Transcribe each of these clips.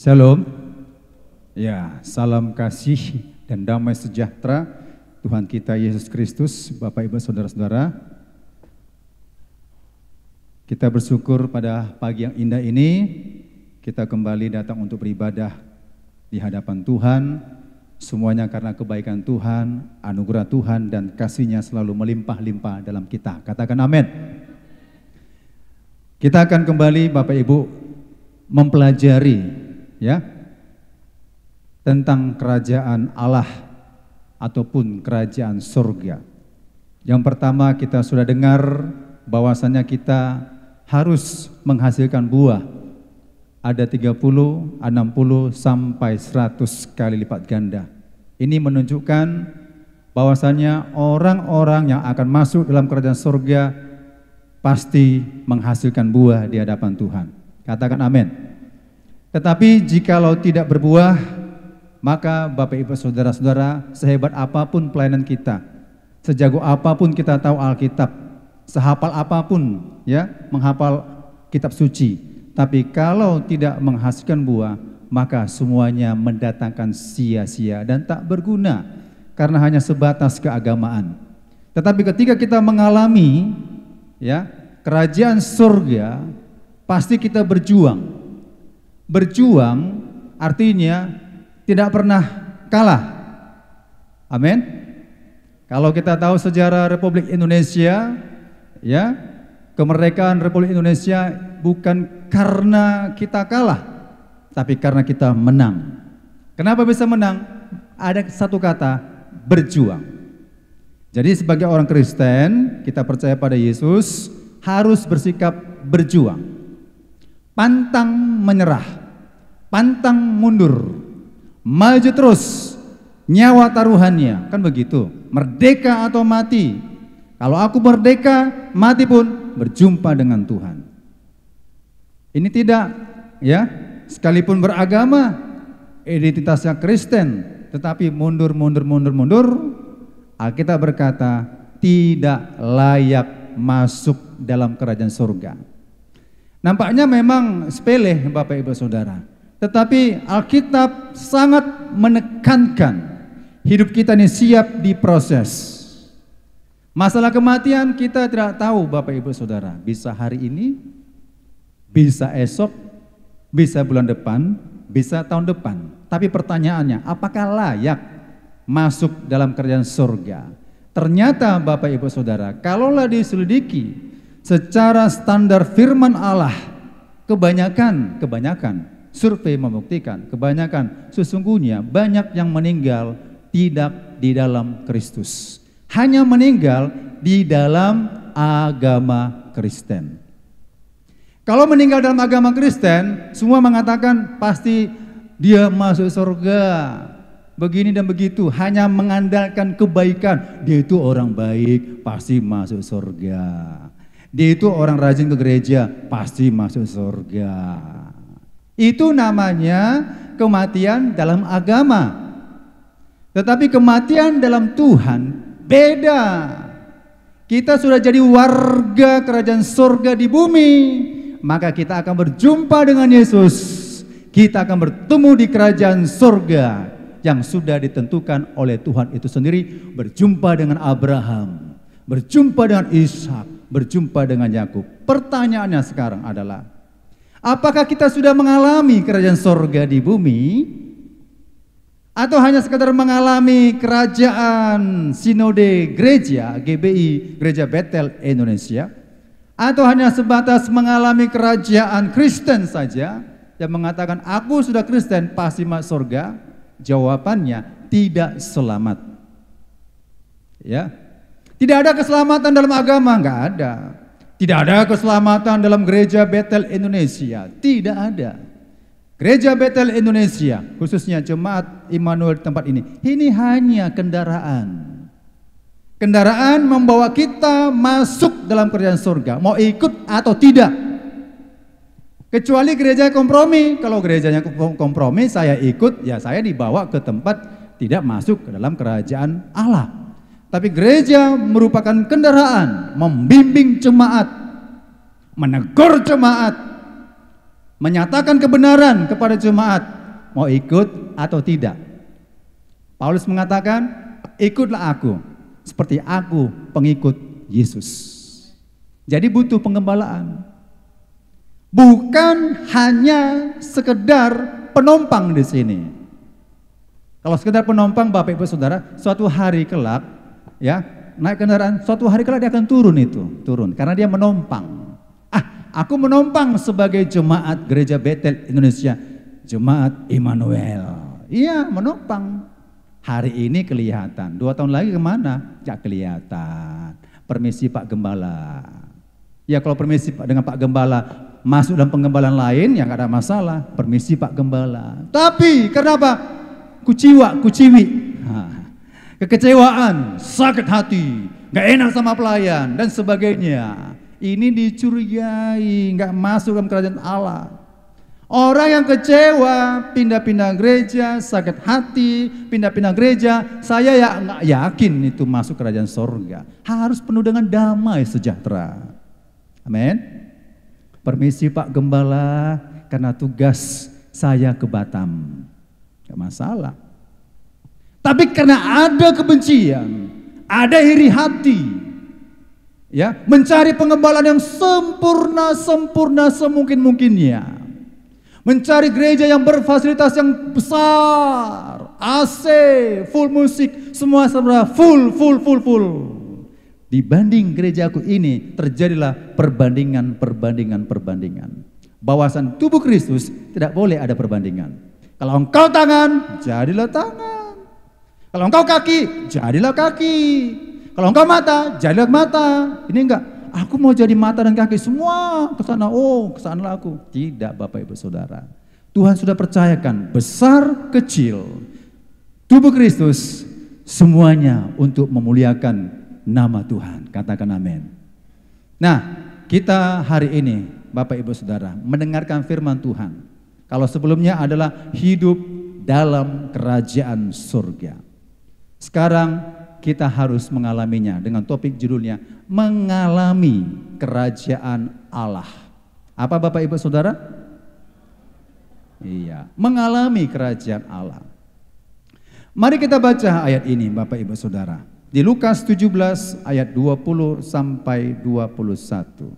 Shalom. Ya, salam kasih dan damai sejahtera Tuhan kita Yesus Kristus, Bapak Ibu Saudara-saudara. Kita bersyukur pada pagi yang indah ini kita kembali datang untuk beribadah di hadapan Tuhan. Semuanya karena kebaikan Tuhan, anugerah Tuhan dan kasih-Nya selalu melimpah-limpah dalam kita. Katakan amin. Kita akan kembali Bapak Ibu mempelajari tentang kerajaan Allah ataupun kerajaan surga. Yang pertama kita sudah dengar bahwasannya kita harus menghasilkan buah. Ada 30, 60 sampai 100 kali lipat ganda. Ini menunjukkan bahwasannya orang-orang yang akan masuk dalam kerajaan surga pasti menghasilkan buah di hadapan Tuhan. Katakan amin. Tetapi jikalau tidak berbuah, maka Bapak Ibu Saudara-saudara, sehebat apapun pelayanan kita, sejago apapun kita tahu Alkitab, sehafal apapun menghafal kitab suci, tapi kalau tidak menghasilkan buah, maka semuanya mendatangkan sia-sia dan tak berguna karena hanya sebatas keagamaan. Tetapi ketika kita mengalami kerajaan surga, pasti kita berjuang. Berjuang artinya tidak pernah kalah. Amin. Kalau kita tahu sejarah Republik Indonesia, kemerdekaan Republik Indonesia bukan karena kita kalah, tapi karena kita menang. Kenapa bisa menang? Ada satu kata, berjuang. Jadi sebagai orang Kristen, kita percaya pada Yesus, harus bersikap berjuang. Pantang menyerah, pantang mundur, maju terus, nyawa taruhannya, kan begitu. Merdeka atau mati. Kalau aku merdeka, mati pun berjumpa dengan Tuhan. Ini tidak, sekalipun beragama, identitasnya Kristen, tetapi mundur, Alkitab berkata tidak layak masuk dalam kerajaan surga. Nampaknya memang sepele Bapak Ibu Saudara, tetapi Alkitab sangat menekankan hidup kita ini siap diproses. Masalah kematian kita tidak tahu Bapak Ibu Saudara, bisa hari ini, bisa esok, bisa bulan depan, bisa tahun depan. Tapi pertanyaannya, apakah layak masuk dalam kerajaan surga? Ternyata Bapak Ibu Saudara, kalaulah diselidiki secara standar firman Allah, kebanyakan survei membuktikan, kebanyakan sesungguhnya banyak yang meninggal tidak di dalam Kristus, hanya meninggal di dalam agama Kristen. Kalau meninggal dalam agama Kristen, semua mengatakan pasti dia masuk surga, begini dan begitu, hanya mengandalkan kebaikan. Dia itu orang baik, pasti masuk surga. Dia itu orang rajin ke gereja, pasti masuk surga. Itu namanya kematian dalam agama. Tetapi kematian dalam Tuhan beda. Kita sudah jadi warga kerajaan surga di bumi, maka kita akan berjumpa dengan Yesus. Kita akan bertemu di kerajaan surga yang sudah ditentukan oleh Tuhan itu sendiri. Berjumpa dengan Abraham, berjumpa dengan Ishak, berjumpa dengan Yakub. Pertanyaannya sekarang adalah, apakah kita sudah mengalami kerajaan surga di bumi? Atau hanya sekadar mengalami kerajaan sinode gereja GBI, Gereja Betel Indonesia? Atau hanya sebatas mengalami kerajaan Kristen saja yang mengatakan aku sudah Kristen pasti masuk surga? Jawabannya tidak selamat. Tidak ada keselamatan dalam agama, enggak ada. Tidak ada keselamatan dalam Gereja Betel Indonesia, tidak ada. Gereja Betel Indonesia, khususnya Jemaat Immanuel di tempat ini hanya kendaraan. Kendaraan membawa kita masuk dalam kerajaan surga, mau ikut atau tidak. Kecuali gereja kompromi, kalau gerejanya kompromi saya ikut, ya saya dibawa ke tempat tidak masuk ke dalam kerajaan Allah. Tapi gereja merupakan kendaraan, membimbing jemaat, menegur jemaat, menyatakan kebenaran kepada jemaat, mau ikut atau tidak. Paulus mengatakan, ikutlah aku, seperti aku pengikut Yesus. Jadi butuh penggembalaan. Bukan hanya sekedar penumpang di sini. Kalau sekedar penumpang, Bapak Ibu Saudara, suatu hari kelak, ya, naik kendaraan, suatu hari kelak dia akan turun karena dia menumpang. Aku menumpang sebagai jemaat Gereja Betel Indonesia, jemaat Immanuel. Iya, menumpang. Hari ini kelihatan, 2 tahun lagi kemana? Gak kelihatan. Permisi Pak Gembala. Ya kalau permisi dengan Pak Gembala masuk dalam penggembalaan lain, ya gak ada masalah. Permisi Pak Gembala. Tapi kenapa? Kuciwi. Kekecewaan, sakit hati, gak enak sama pelayan, dan sebagainya. Ini dicurigai, gak masuk dalam kerajaan Allah. Orang yang kecewa, pindah-pindah gereja, sakit hati, pindah-pindah gereja, saya ya nggak yakin itu masuk kerajaan sorga. Harus penuh dengan damai sejahtera. Amin. Permisi Pak Gembala, karena tugas saya ke Batam. Gak masalah. Tapi karena ada kebencian, ada iri hati, ya, mencari pengembalaan yang sempurna semungkin-mungkinnya. Mencari gereja yang berfasilitas yang besar, AC, full musik, semua full. Dibanding gerejaku ini, terjadilah perbandingan. Bahwasan tubuh Kristus tidak boleh ada perbandingan. Kalau engkau tangan, jadilah tangan. Kalau engkau kaki, jadilah kaki. Kalau engkau mata, jadilah mata. Ini enggak. Aku mau jadi mata dan kaki semua ke sana. Oh, ke sana aku. Tidak, Bapak Ibu Saudara. Tuhan sudah percayakan besar kecil tubuh Kristus semuanya untuk memuliakan nama Tuhan. Katakan amin. Nah, kita hari ini Bapak Ibu Saudara mendengarkan firman Tuhan. Kalau sebelumnya adalah hidup dalam kerajaan surga. Sekarang kita harus mengalaminya dengan topik judulnya mengalami kerajaan Allah. Apa Bapak Ibu Saudara? Iya, mengalami kerajaan Allah. Mari kita baca ayat ini Bapak Ibu Saudara. Di Lukas 17 ayat 20 sampai 21.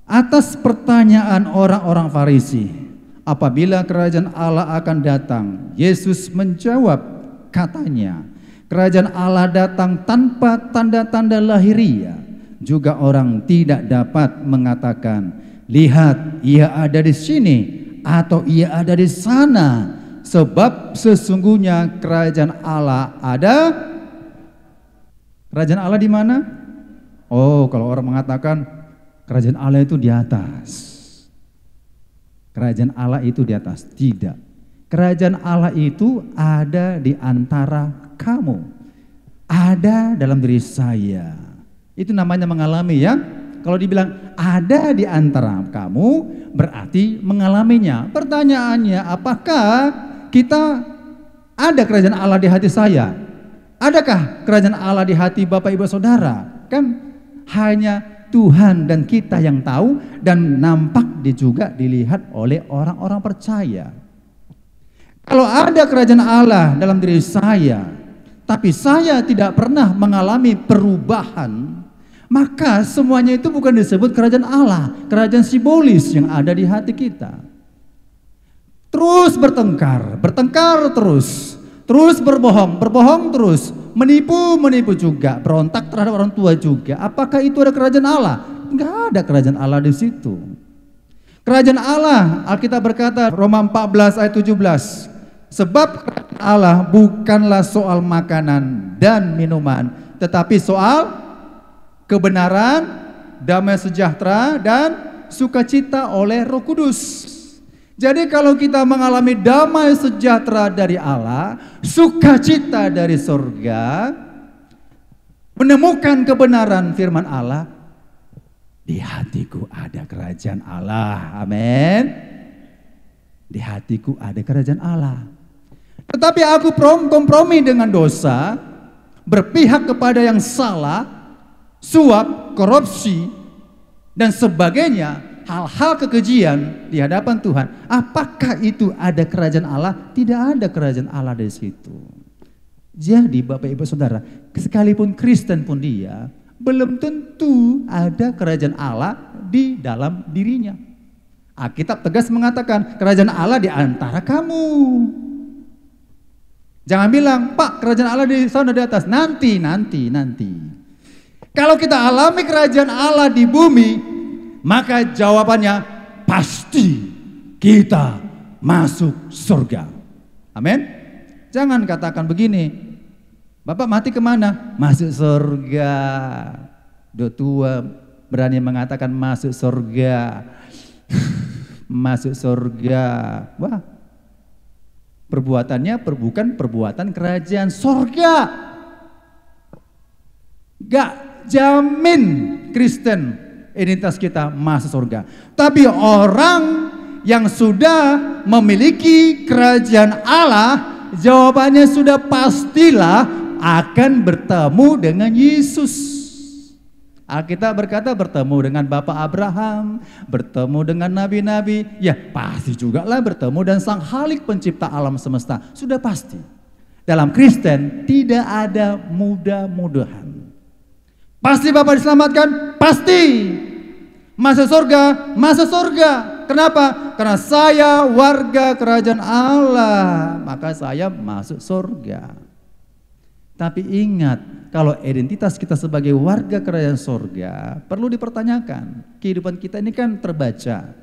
Atas pertanyaan orang-orang Farisi, apabila kerajaan Allah akan datang, Yesus menjawab, katanya, kerajaan Allah datang tanpa tanda-tanda lahiriah. Juga orang tidak dapat mengatakan, lihat ia ada di sini atau ia ada di sana. Sebab sesungguhnya kerajaan Allah ada. Kerajaan Allah di mana? Oh, kalau orang mengatakan kerajaan Allah itu di atas. Kerajaan Allah itu di atas. Tidak. Kerajaan Allah itu ada di antara kamu, ada dalam diri saya. Itu namanya mengalami, ya. Kalau dibilang ada di antara kamu, berarti mengalaminya. Pertanyaannya, apakah kita ada kerajaan Allah di hati saya? Adakah kerajaan Allah di hati Bapak Ibu Saudara? Kan hanya Tuhan dan kita yang tahu, dan nampak juga dilihat oleh orang-orang percaya. Kalau ada kerajaan Allah dalam diri saya, tapi saya tidak pernah mengalami perubahan, maka semuanya itu bukan disebut kerajaan Allah, kerajaan simbolis yang ada di hati kita. Terus bertengkar terus berbohong terus, menipu juga, berontak terhadap orang tua juga. Apakah itu ada kerajaan Allah? Enggak ada kerajaan Allah di situ. Kerajaan Allah, Alkitab berkata Roma 14 ayat 17, sebab kerajaan Allah bukanlah soal makanan dan minuman, tetapi soal kebenaran, damai sejahtera, dan sukacita oleh Roh Kudus. Jadi kalau kita mengalami damai sejahtera dari Allah, sukacita dari surga, menemukan kebenaran firman Allah, di hatiku ada kerajaan Allah. Amin. Di hatiku ada kerajaan Allah. Tetapi aku kompromi dengan dosa, berpihak kepada yang salah, suap, korupsi, dan sebagainya. hal-hal kekejian di hadapan Tuhan, apakah itu ada kerajaan Allah? Tidak ada kerajaan Allah di situ. Jadi Bapak Ibu Saudara, sekalipun Kristen pun dia, belum tentu ada kerajaan Allah di dalam dirinya. Alkitab tegas mengatakan kerajaan Allah di antara kamu. Jangan bilang, Pak, kerajaan Allah di sana di atas. Nanti. Kalau kita alami kerajaan Allah di bumi, maka jawabannya pasti kita masuk surga. Amin. Jangan katakan begini, Bapak mati kemana? Masuk surga. Udah tua berani mengatakan masuk surga. Masuk surga. Wah, perbuatannya bukan perbuatan kerajaan surga. Gak jamin Kristen identitas kita masuk surga. Tapi orang yang sudah memiliki kerajaan Allah, jawabannya sudah pastilah akan bertemu dengan Yesus. Alkitab berkata bertemu dengan Bapak Abraham, bertemu dengan nabi-nabi, ya pasti juga lah bertemu dan Sang Khalik pencipta alam semesta. Sudah pasti. Dalam Kristen tidak ada mudah-mudahan. Pasti Bapak diselamatkan? Pasti. Masuk surga? Masuk surga. Kenapa? Karena saya warga kerajaan Allah, maka saya masuk surga. Tapi ingat, kalau identitas kita sebagai warga kerajaan surga perlu dipertanyakan. Kehidupan kita ini kan terbaca.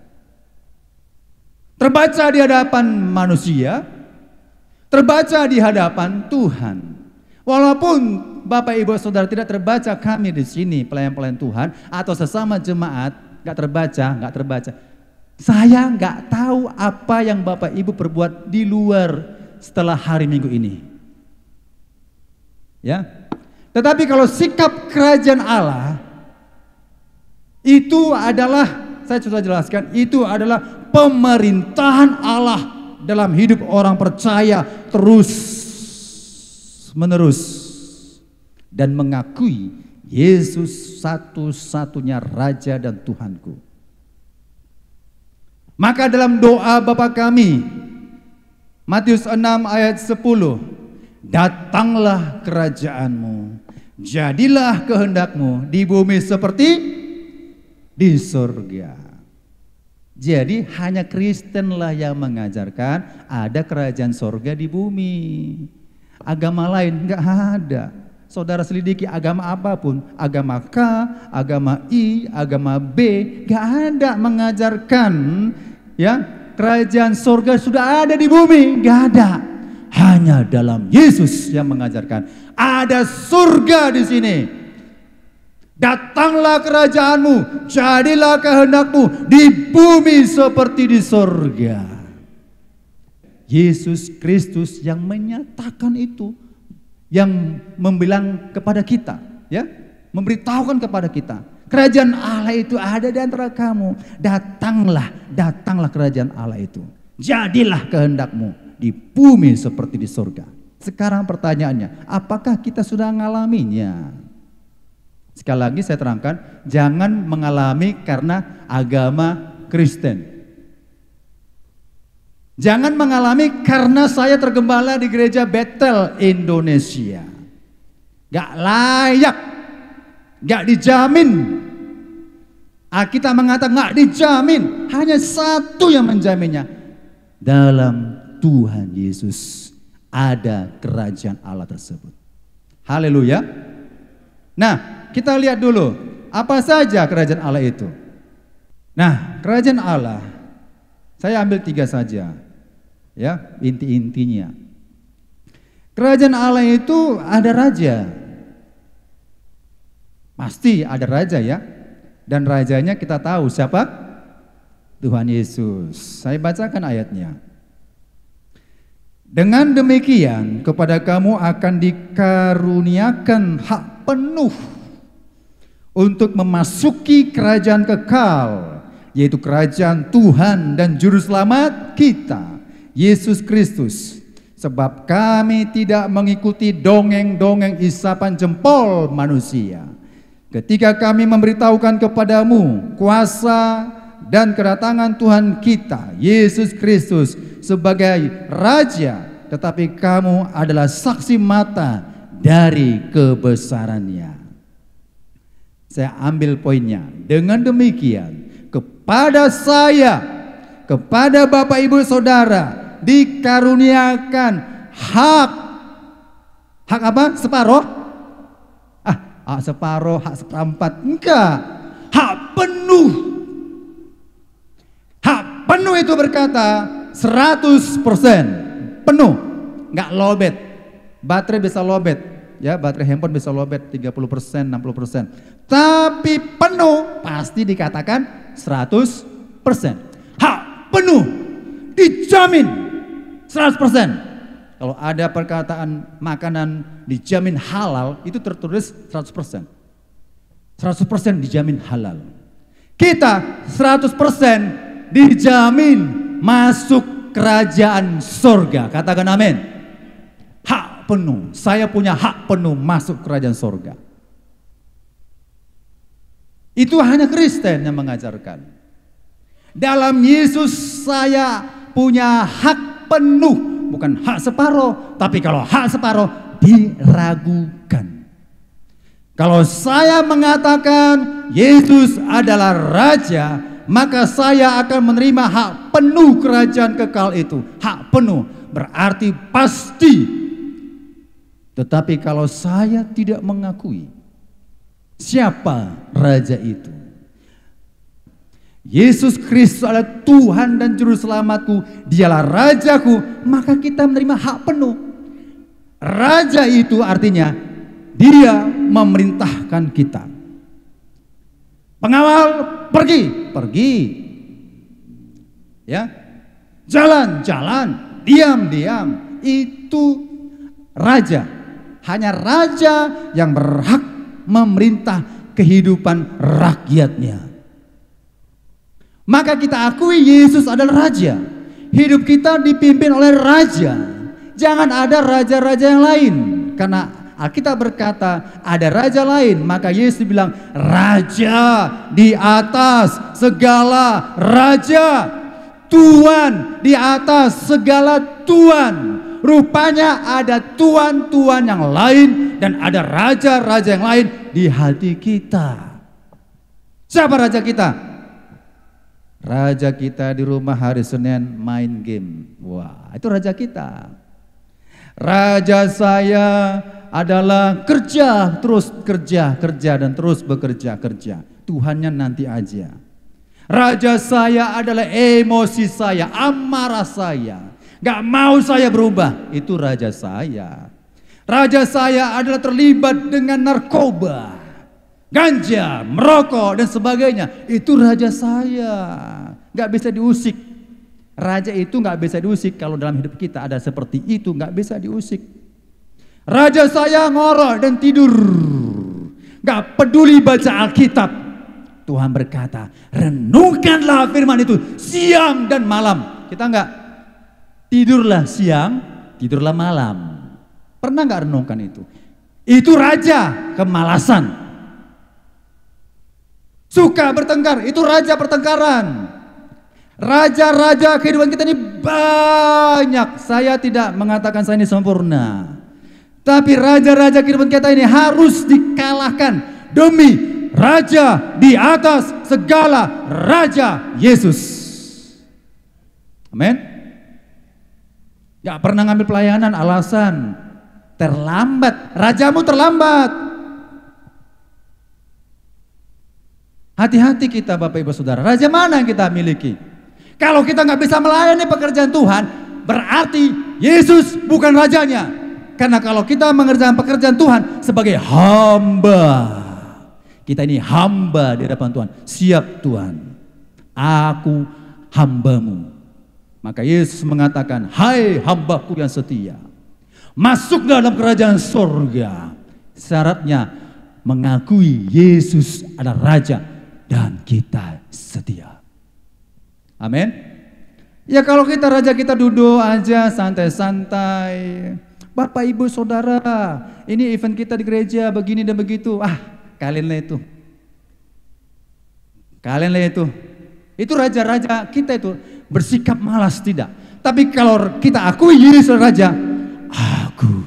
Terbaca di hadapan manusia, terbaca di hadapan Tuhan. Walaupun Bapak Ibu Saudara tidak terbaca, kami di sini pelayan-pelayan Tuhan atau sesama jemaat nggak terbaca. Saya nggak tahu apa yang Bapak Ibu perbuat di luar setelah hari Minggu ini. Ya, tetapi kalau sikap kerajaan Allah itu adalah, saya sudah jelaskan, itu adalah pemerintahan Allah dalam hidup orang percaya terus menerus dan mengakui Yesus satu-satunya Raja dan Tuhanku. Maka dalam doa Bapa kami, Matius 6 ayat 10, datanglah kerajaanmu, jadilah kehendakmu di bumi seperti di surga. Jadi hanya Kristenlah yang mengajarkan ada kerajaan surga di bumi. Agama lain enggak ada. Saudara selidiki agama apapun, agama K, agama I, agama B, enggak ada mengajarkan ya kerajaan surga sudah ada di bumi, enggak ada. Hanya dalam Yesus yang mengajarkan ada surga di sini. Datanglah kerajaanmu, jadilah kehendakmu di bumi seperti di surga. Yesus Kristus yang menyatakan itu, yang membilang kepada kita, ya, memberitahukan kepada kita, kerajaan Allah itu ada di antara kamu. Datanglah kerajaan Allah itu. Jadilah kehendakmu di bumi seperti di surga. Sekarang pertanyaannya, apakah kita sudah mengalaminya? Sekali lagi saya terangkan, jangan mengalami karena agama Kristen. Jangan mengalami karena saya tergembala di gereja Bethel Indonesia. Gak layak, gak dijamin. Kita mengatakan gak dijamin, hanya satu yang menjaminnya. Dalam Tuhan Yesus ada kerajaan Allah tersebut. Haleluya. Nah, kita lihat dulu apa saja kerajaan Allah itu. Nah, kerajaan Allah saya ambil 3 saja, ya, inti-intinya. Kerajaan Allah itu ada raja. Pasti ada raja ya. Dan rajanya kita tahu siapa? Tuhan Yesus. Saya bacakan ayatnya. Dengan demikian kepada kamu akan dikaruniakan hak penuh untuk memasuki kerajaan kekal, yaitu kerajaan Tuhan dan Juru Selamat kita, Yesus Kristus. Sebab kami tidak mengikuti dongeng-dongeng isapan jempol manusia. Ketika kami memberitahukan kepadamu kuasa dan kedatangan Tuhan kita Yesus Kristus sebagai Raja, tetapi kamu adalah saksi mata dari kebesarannya. Saya ambil poinnya. Dengan demikian, kepada saya, kepada Bapak Ibu Saudara dikaruniakan hak apa? Separuh? Hak separuh, hak seperempat? Enggak. Hak penuh. Hak penuh itu berkata 100% penuh, enggak lobet. Baterai bisa lobet, ya, baterai handphone bisa lobet 30%, 60%. Tapi penuh pasti dikatakan 100%. Hak penuh dijamin 100%. Kalau ada perkataan makanan dijamin halal, itu tertulis 100%. 100% dijamin halal. Kita 100% dijamin masuk kerajaan surga. Katakan amin. Hak penuh. Saya punya hak penuh masuk kerajaan surga. Itu hanya Kristen yang mengajarkan. Dalam Yesus saya punya hak penuh, bukan hak separuh. Tapi kalau hak separuh diragukan. Kalau saya mengatakan Yesus adalah Raja, maka saya akan menerima hak penuh kerajaan kekal itu. Hak penuh berarti pasti. Tetapi kalau saya tidak mengakui siapa Raja itu, Yesus Kristus adalah Tuhan dan Juru Selamatku, dialah Rajaku, maka kita menerima hak penuh. Raja itu artinya dia memerintahkan kita. Pengawal pergi. Ya. Jalan, diam. Itu raja. Hanya raja yang berhak memerintah kehidupan rakyatnya. Maka kita akui Yesus adalah Raja. Hidup kita dipimpin oleh Raja. Jangan ada raja-raja yang lain. Karena Alkitab berkata ada raja lain. Maka Yesus bilang Raja di atas segala raja, Tuhan di atas segala Tuhan. Rupanya ada tuan-tuan yang lain dan ada raja-raja yang lain di hati kita. Siapa raja kita? Raja kita di rumah hari Senin main game. Wah, itu raja kita. Raja saya adalah kerja dan terus bekerja. Tuhannya nanti aja. Raja saya adalah emosi saya, amarah saya. Gak mau saya berubah, itu raja saya. Raja saya adalah terlibat dengan narkoba, ganja, merokok dan sebagainya. Itu raja saya. Gak bisa diusik. Raja itu gak bisa diusik. Kalau dalam hidup kita ada seperti itu, gak bisa diusik. Raja saya ngorok dan tidur, gak peduli baca Alkitab. Tuhan berkata, renungkanlah firman itu siang dan malam. Kita gak tidurlah siang, tidurlah malam. Pernah gak renungkan itu? Itu raja kemalasan. Suka bertengkar, itu raja pertengkaran. Raja-raja kehidupan kita ini banyak. Saya tidak mengatakan saya ini sempurna. Tapi raja-raja kehidupan kita ini harus dikalahkan demi Raja di atas segala raja, Yesus. Amin. Gak pernah ngambil pelayanan alasan terlambat. Rajamu terlambat. Hati-hati kita Bapak Ibu Saudara. Raja mana yang kita miliki? Kalau kita gak bisa melayani pekerjaan Tuhan, berarti Yesus bukan rajanya. Karena kalau kita mengerjakan pekerjaan Tuhan sebagai hamba, kita ini hamba di hadapan Tuhan. Siap Tuhan, aku hambamu. Maka Yesus mengatakan, hai hambaku yang setia, masuk dalam kerajaan surga. Syaratnya mengakui Yesus adalah Raja dan kita setia. Amin. Ya kalau kita raja kita duduk aja santai-santai. Bapak Ibu Saudara, ini event kita di gereja begini dan begitu. Kalianlah itu. Itu raja-raja kita itu bersikap malas, tidak. Tapi kalau kita akui Yesus Raja, aku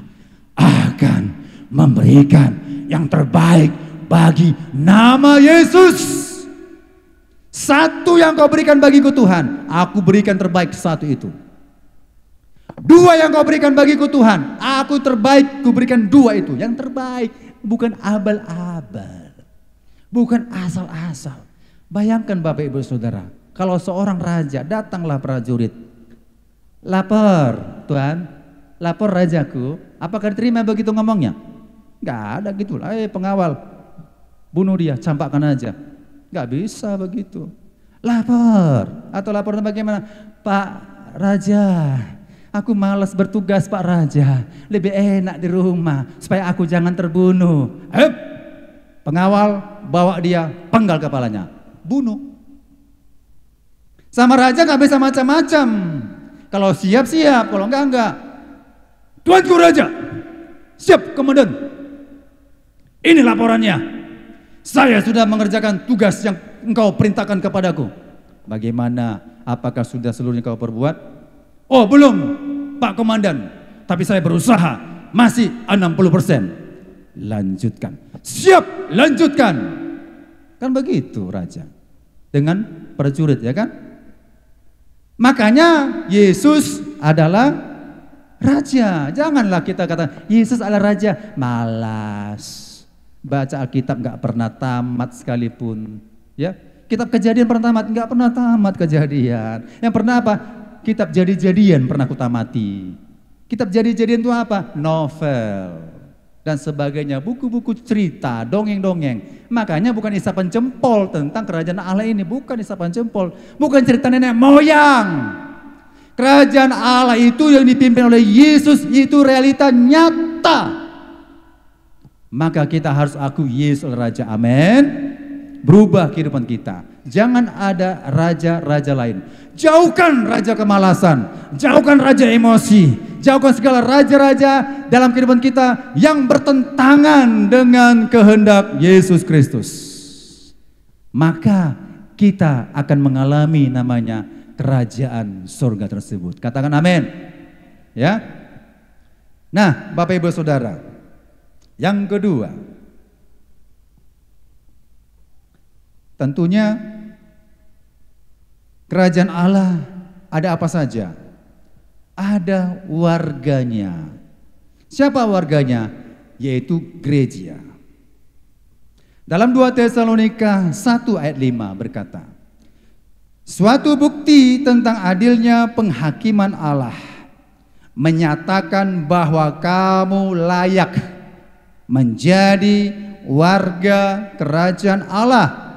akan memberikan yang terbaik bagi nama Yesus. Satu yang kau berikan bagiku Tuhan, aku berikan terbaik satu itu. Dua yang kau berikan bagiku Tuhan, aku terbaik, ku berikan dua itu. Yang terbaik, bukan abal-abal, bukan asal-asal. Bayangkan Bapak Ibu Saudara, kalau seorang raja, datanglah prajurit, lapor Tuhan, lapor rajaku, apakah diterima begitu ngomongnya? Enggak ada gitu lah, pengawal, bunuh dia, campakkan aja. Enggak bisa begitu. Lapor, atau laporan bagaimana? Pak Raja, aku malas bertugas Pak Raja, lebih enak di rumah supaya aku jangan terbunuh. Pengawal bawa dia, penggal kepalanya, bunuh. Sama raja nggak bisa macam-macam. Kalau siap-siap, kalau enggak. Tuanku Raja, siap komandan. Ini laporannya. Saya sudah mengerjakan tugas yang engkau perintahkan kepadaku. Bagaimana? Apakah sudah seluruhnya kau perbuat? Oh belum Pak Komandan, tapi saya berusaha, masih 60%. Lanjutkan. Siap, lanjutkan. Kan begitu raja dengan prajurit, ya kan? Makanya Yesus adalah raja. Janganlah kita kata Yesus adalah raja, malas. Baca Alkitab nggak pernah tamat sekalipun, ya. Kitab Kejadian pernah tamat? Nggak pernah tamat Kejadian. Yang pernah apa? Kitab Jadi-Jadian pernah kutamati. Kitab Jadi-Jadian itu apa? Novel dan sebagainya, buku-buku cerita, dongeng-dongeng. Makanya bukan isapan jempol tentang kerajaan Allah ini, bukan isapan jempol, bukan cerita nenek moyang. Kerajaan Allah itu yang dipimpin oleh Yesus, itu realita nyata. Maka kita harus akui Yesus Raja, amin. Berubah kehidupan kita. Jangan ada raja-raja lain. Jauhkan raja kemalasan, jauhkan raja emosi, jauhkan segala raja-raja dalam kehidupan kita yang bertentangan dengan kehendak Yesus Kristus. Maka kita akan mengalami namanya kerajaan surga tersebut. Katakan amin. Ya. Nah, Bapak Ibu Saudara, yang kedua, tentunya kerajaan Allah ada apa saja? Ada warganya. Siapa warganya? Yaitu gereja. Dalam 2 Tesalonika 1 ayat 5 berkata, suatu bukti tentang adilnya penghakiman Allah menyatakan bahwa kamu layak menjadi warga kerajaan Allah.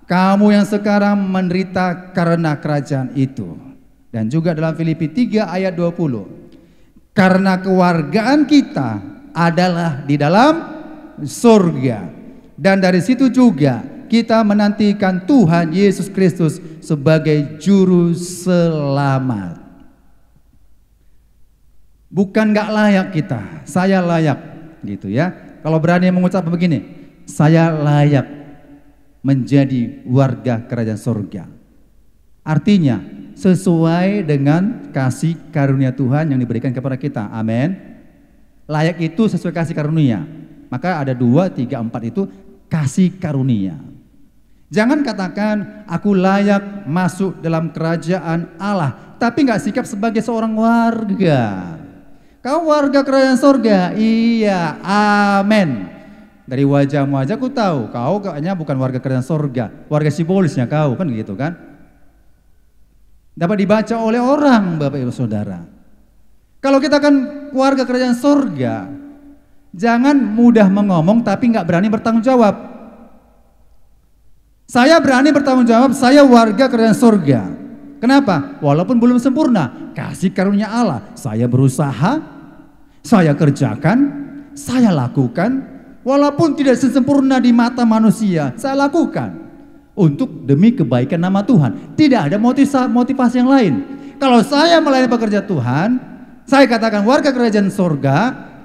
Kamu yang sekarang menderita karena kerajaan itu. Dan juga dalam Filipi 3 ayat 20. Karena kewargaan kita adalah di dalam surga. Dan dari situ juga kita menantikan Tuhan Yesus Kristus sebagai juru selamat. Bukan gak layak kita, saya layak gitu ya. Kalau berani mengucap begini, saya layak menjadi warga kerajaan surga. Artinya sesuai dengan kasih karunia Tuhan yang diberikan kepada kita. Amin. Layak itu sesuai kasih karunia. Maka ada 2, 3, 4 itu kasih karunia. Jangan katakan aku layak masuk dalam kerajaan Allah, tapi nggak sikap sebagai seorang warga. Kau warga kerajaan surga? Iya, amin. Dari wajahmu aja aku tahu kau kayaknya bukan warga kerajaan surga, warga simbolisnya kau, kan gitu kan. Dapat dibaca oleh orang, Bapak Ibu Saudara. Kalau kita kan warga kerajaan surga, jangan mudah mengomong tapi nggak berani bertanggung jawab. Saya berani bertanggung jawab, saya warga kerajaan surga. Kenapa? Walaupun belum sempurna, kasih karunia Allah, saya berusaha, saya kerjakan, saya lakukan. Walaupun tidak sesempurna di mata manusia, saya lakukan untuk demi kebaikan nama Tuhan. Tidak ada motivasi yang lain. Kalau saya melayani pekerjaan Tuhan, saya katakan warga kerajaan surga,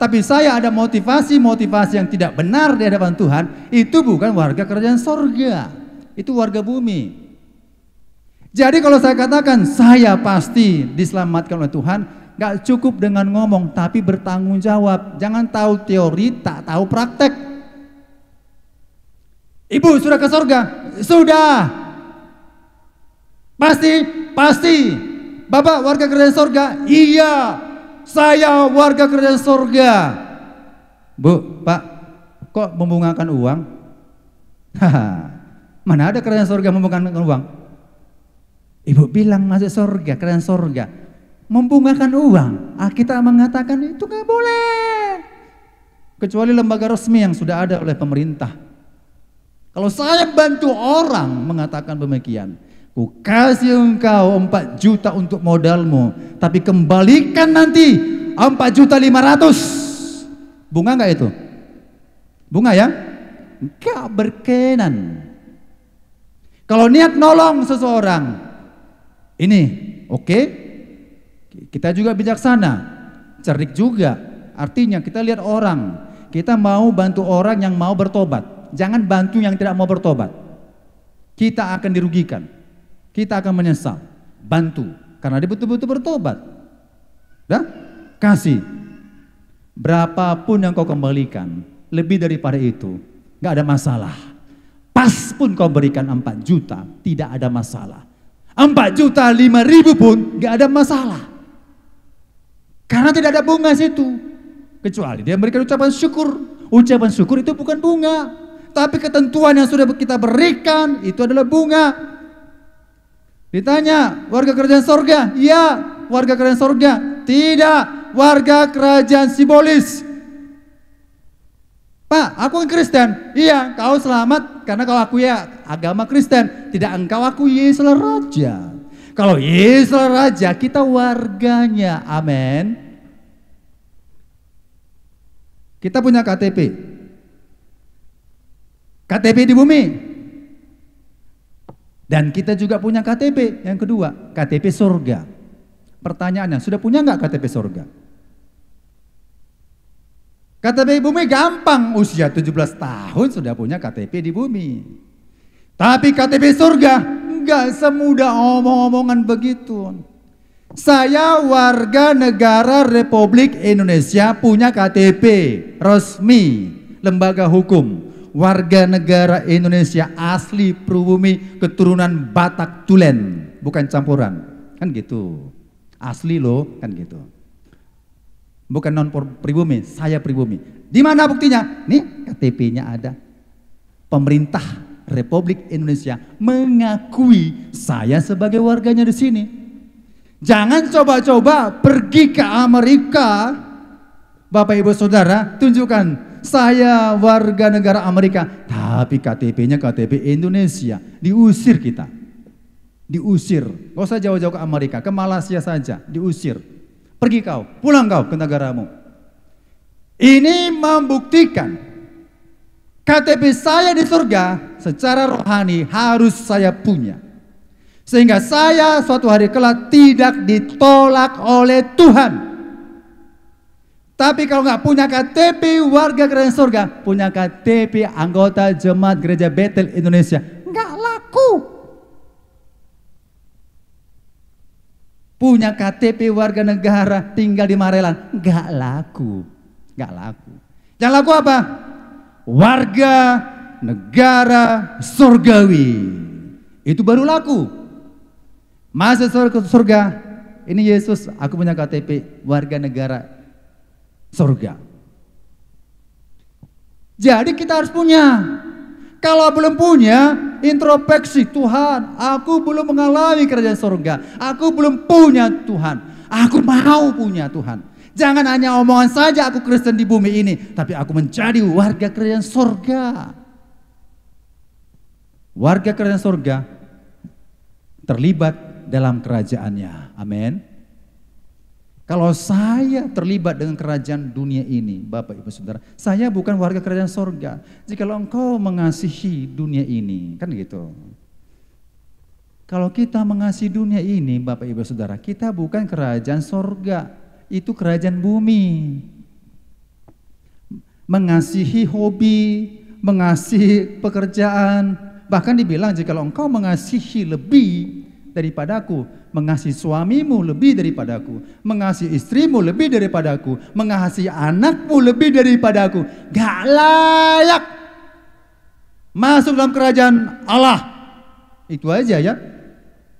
tapi saya ada motivasi yang tidak benar di hadapan Tuhan, itu bukan warga kerajaan surga, itu warga bumi. Jadi kalau saya katakan saya pasti diselamatkan oleh Tuhan, gak cukup dengan ngomong, tapi bertanggung jawab. Jangan tahu teori, tak tahu praktek. Ibu sudah ke surga? Sudah. Pasti. Bapak warga kerajaan surga? Iya, saya warga kerajaan surga. Bu, Pak, kok membungakan uang? Mana ada kerajaan surga membungakan uang? Ibu bilang masuk surga, kerajaan surga membungakan uang. Kita mengatakan itu gak boleh, kecuali lembaga resmi yang sudah ada oleh pemerintah. Kalau saya bantu orang mengatakan demikian, ku kasih engkau 4 juta untuk modalmu, tapi kembalikan nanti 4.500.000. Bunga gak itu? Bunga ya? Gak berkenan. Kalau niat nolong seseorang, ini oke? Kita juga bijaksana, cerdik juga. Artinya kita lihat orang, kita mau bantu orang yang mau bertobat. Jangan bantu yang tidak mau bertobat. Kita akan dirugikan, kita akan menyesal. Bantu karena dia betul-betul bertobat. Dah? Kasih. Berapapun yang kau kembalikan, lebih daripada itu, gak ada masalah. Pas pun kau berikan 4 juta, tidak ada masalah. 4.500.000 pun gak ada masalah. Karena tidak ada bunga situ. Kecuali dia memberikan ucapan syukur. Ucapan syukur itu bukan bunga, tapi ketentuan yang sudah kita berikan itu adalah bunga. Ditanya, warga kerajaan surga? Iya, warga kerajaan surga. Tidak, warga kerajaan simbolis. Pak, aku Kristen. Iya, kau selamat karena kau akui agama Kristen. Tidak engkau akui Yesus Raja. Kalau Yesus Raja, kita warganya. Amin. Kita punya KTP. KTP di bumi. Dan kita juga punya KTP yang kedua, KTP surga. Pertanyaannya, sudah punya nggak KTP surga? KTP di bumi gampang, usia 17 tahun sudah punya KTP di bumi. Tapi KTP surga nggak semudah omong-omongan begitu. Saya warga negara Republik Indonesia, punya KTP resmi, lembaga hukum. Warga negara Indonesia asli pribumi keturunan Batak Tulen, bukan campuran, kan gitu. Asli loh, kan gitu. Bukan non pribumi, saya pribumi. Di mana buktinya? Nih KTP-nya ada. Pemerintah Republik Indonesia mengakui saya sebagai warganya di sini. Jangan coba-coba pergi ke Amerika, Bapak Ibu Saudara, tunjukkan saya warga negara Amerika, tapi KTP-nya KTP Indonesia. Diusir kita. Diusir. Gak usah jauh-jauh ke Amerika, ke Malaysia saja, diusir. Pergi kau, pulang kau ke negaramu. Ini membuktikan KTP saya di surga secara rohani harus saya punya. Sehingga saya suatu hari kelak tidak ditolak oleh Tuhan. Tapi kalau nggak punya KTP warga kerajaan surga, punya KTP anggota jemaat gereja Betel Indonesia, nggak laku. Punya KTP warga negara tinggal di Marelan, nggak laku, nggak laku. Yang laku apa? Warga negara surgawi, itu baru laku. Masuk surga, ini Yesus, aku punya KTP warga negara surga. Jadi kita harus punya. Kalau belum punya, introspeksi, Tuhan, aku belum mengalami kerajaan surga. Aku belum punya Tuhan. Aku mau punya Tuhan. Jangan hanya omongan saja aku Kristen di bumi ini, tapi aku menjadi warga kerajaan surga. Warga kerajaan surga terlibat dalam kerajaannya. Amin. Kalau saya terlibat dengan kerajaan dunia ini, Bapak Ibu Saudara, saya bukan warga kerajaan surga. Jikalau engkau mengasihi dunia ini, kan gitu. Kalau kita mengasihi dunia ini, Bapak Ibu Saudara, kita bukan kerajaan surga, itu kerajaan bumi. Mengasihi hobi, mengasihi pekerjaan, bahkan dibilang jikalau engkau mengasihi lebih daripadaku, mengasihi suamimu lebih daripadaku, mengasihi istrimu lebih daripadaku, mengasihi anakmu lebih daripadaku. Gak layak masuk dalam kerajaan Allah. Itu aja ya.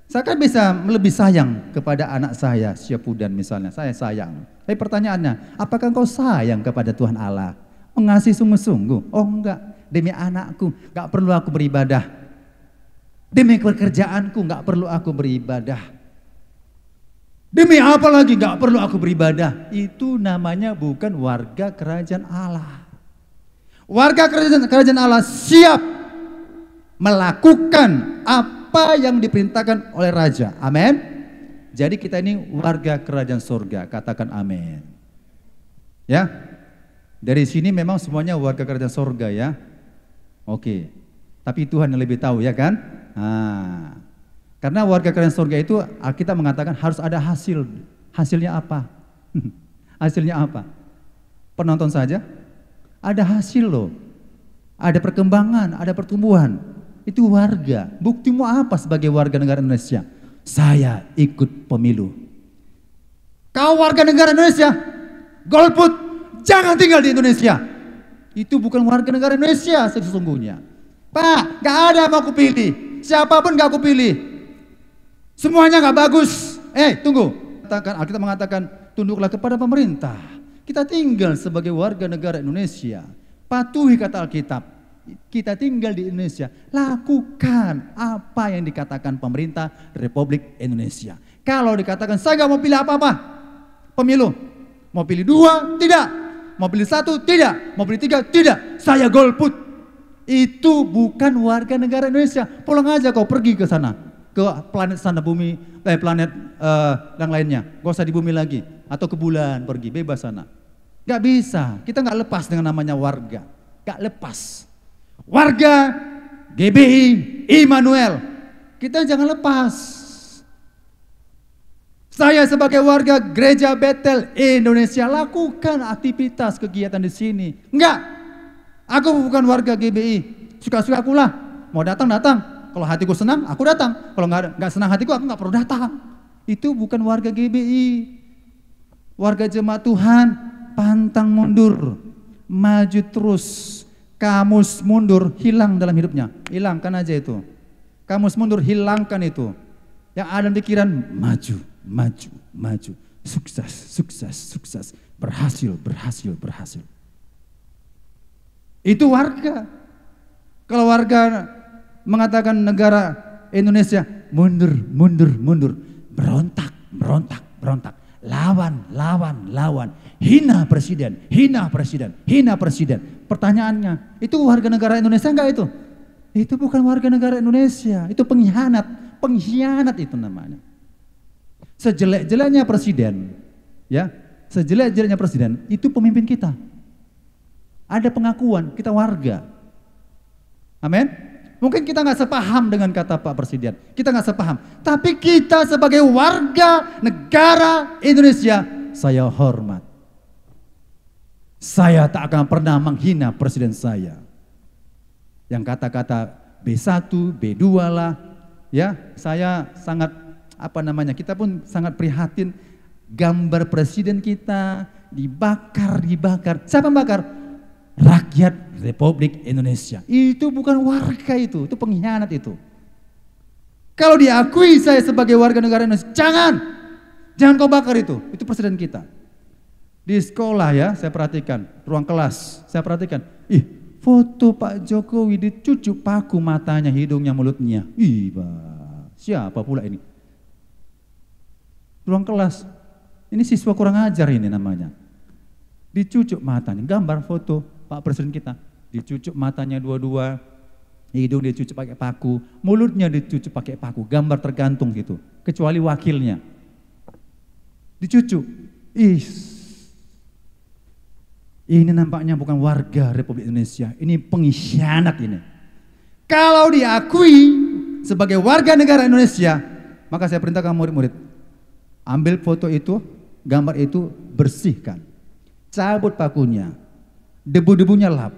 Saya kan bisa lebih sayang kepada anak saya, Syapudan misalnya, saya sayang. Tapi pertanyaannya, apakah engkau sayang kepada Tuhan Allah? Mengasihi sungguh-sungguh? Oh enggak, demi anakku gak perlu aku beribadah. Demi pekerjaanku gak perlu aku beribadah. Demi apa lagi gak perlu aku beribadah. Itu namanya bukan warga kerajaan Allah. Warga kerajaan Allah siap melakukan apa yang diperintahkan oleh raja. Amin. Jadi kita ini warga kerajaan surga. Katakan amin. Ya. Dari sini memang semuanya warga kerajaan surga ya. Oke. Tapi Tuhan yang lebih tahu ya kan. Nah, karena warga kerajaan surga itu kita mengatakan harus ada hasil. Hasilnya apa? Hasilnya apa? Penonton saja. Ada hasil loh. Ada perkembangan, ada pertumbuhan. Itu warga. Buktimu apa sebagai warga negara Indonesia? Saya ikut pemilu. Kau warga negara Indonesia, golput, jangan tinggal di Indonesia. Itu bukan warga negara Indonesia sesungguhnya. Pak, gak ada yang mau aku pilih. Siapapun gak aku pilih. Semuanya gak bagus. Tunggu. Alkitab mengatakan tunduklah kepada pemerintah. Kita tinggal sebagai warga negara Indonesia. Patuhi kata Alkitab. Kita tinggal di Indonesia. Lakukan apa yang dikatakan pemerintah Republik Indonesia. Kalau dikatakan saya gak mau pilih apa-apa. Pemilu. Mau pilih 2? Tidak. Mau pilih 1? Tidak. Mau pilih 3? Tidak. Saya golput. Itu bukan warga negara Indonesia. Pulang aja kau pergi ke sana, ke planet sana bumi, planet yang lainnya. Gak usah di bumi lagi, atau ke bulan pergi, bebas sana. Gak bisa, kita gak lepas dengan namanya warga. Gak lepas. Warga GBI Immanuel, kita jangan lepas. Saya sebagai warga Gereja Betel Indonesia lakukan aktivitas kegiatan di sini. Enggak. Aku bukan warga GBI, suka-suka aku lah. Mau datang. Kalau hatiku senang, aku datang. Kalau nggak senang hatiku, aku nggak perlu datang. Itu bukan warga GBI. Warga jemaat Tuhan, pantang mundur, maju terus. Kamus mundur, hilang dalam hidupnya. Hilangkan aja itu. Kamus mundur, hilangkan itu. Yang ada di pikiran, maju. Sukses. Berhasil. Itu warga. Kalau warga mengatakan negara Indonesia mundur. Berontak. Lawan. Hina presiden. Pertanyaannya, itu warga negara Indonesia enggak itu? Itu bukan warga negara Indonesia. Itu pengkhianat itu namanya. Sejelek-jeleknya presiden, ya, itu pemimpin kita. Ada pengakuan kita warga. Amin. Mungkin kita nggak sepaham dengan kata Pak Presiden. Kita nggak sepaham. Tapi kita sebagai warga negara Indonesia, saya hormat. Saya tak akan pernah menghina presiden saya. Yang kata-kata B1, B2 lah. Ya, saya sangat kita pun sangat prihatin. Gambar presiden kita dibakar. Siapa yang bakar? Rakyat Republik Indonesia. Itu bukan warga itu pengkhianat itu. Kalau diakui saya sebagai warga negara Indonesia, jangan kau bakar itu presiden kita. Di sekolah ya, saya perhatikan, ruang kelas, saya perhatikan, foto Pak Jokowi dicucuk paku matanya, hidungnya, mulutnya. Siapa pula ini? Ruang kelas, ini siswa kurang ajar ini namanya. Dicucuk matanya, gambar foto Pak Presiden kita, dicucuk matanya dua-dua, hidung dicucuk pakai paku, mulutnya dicucuk pakai paku, gambar tergantung gitu, kecuali wakilnya. Dicucuk. Ini nampaknya bukan warga Republik Indonesia, ini pengkhianat ini. Kalau diakui sebagai warga negara Indonesia, maka saya perintahkan murid-murid, ambil foto itu, gambar itu, bersihkan. Cabut pakunya. Debu-debunya lap.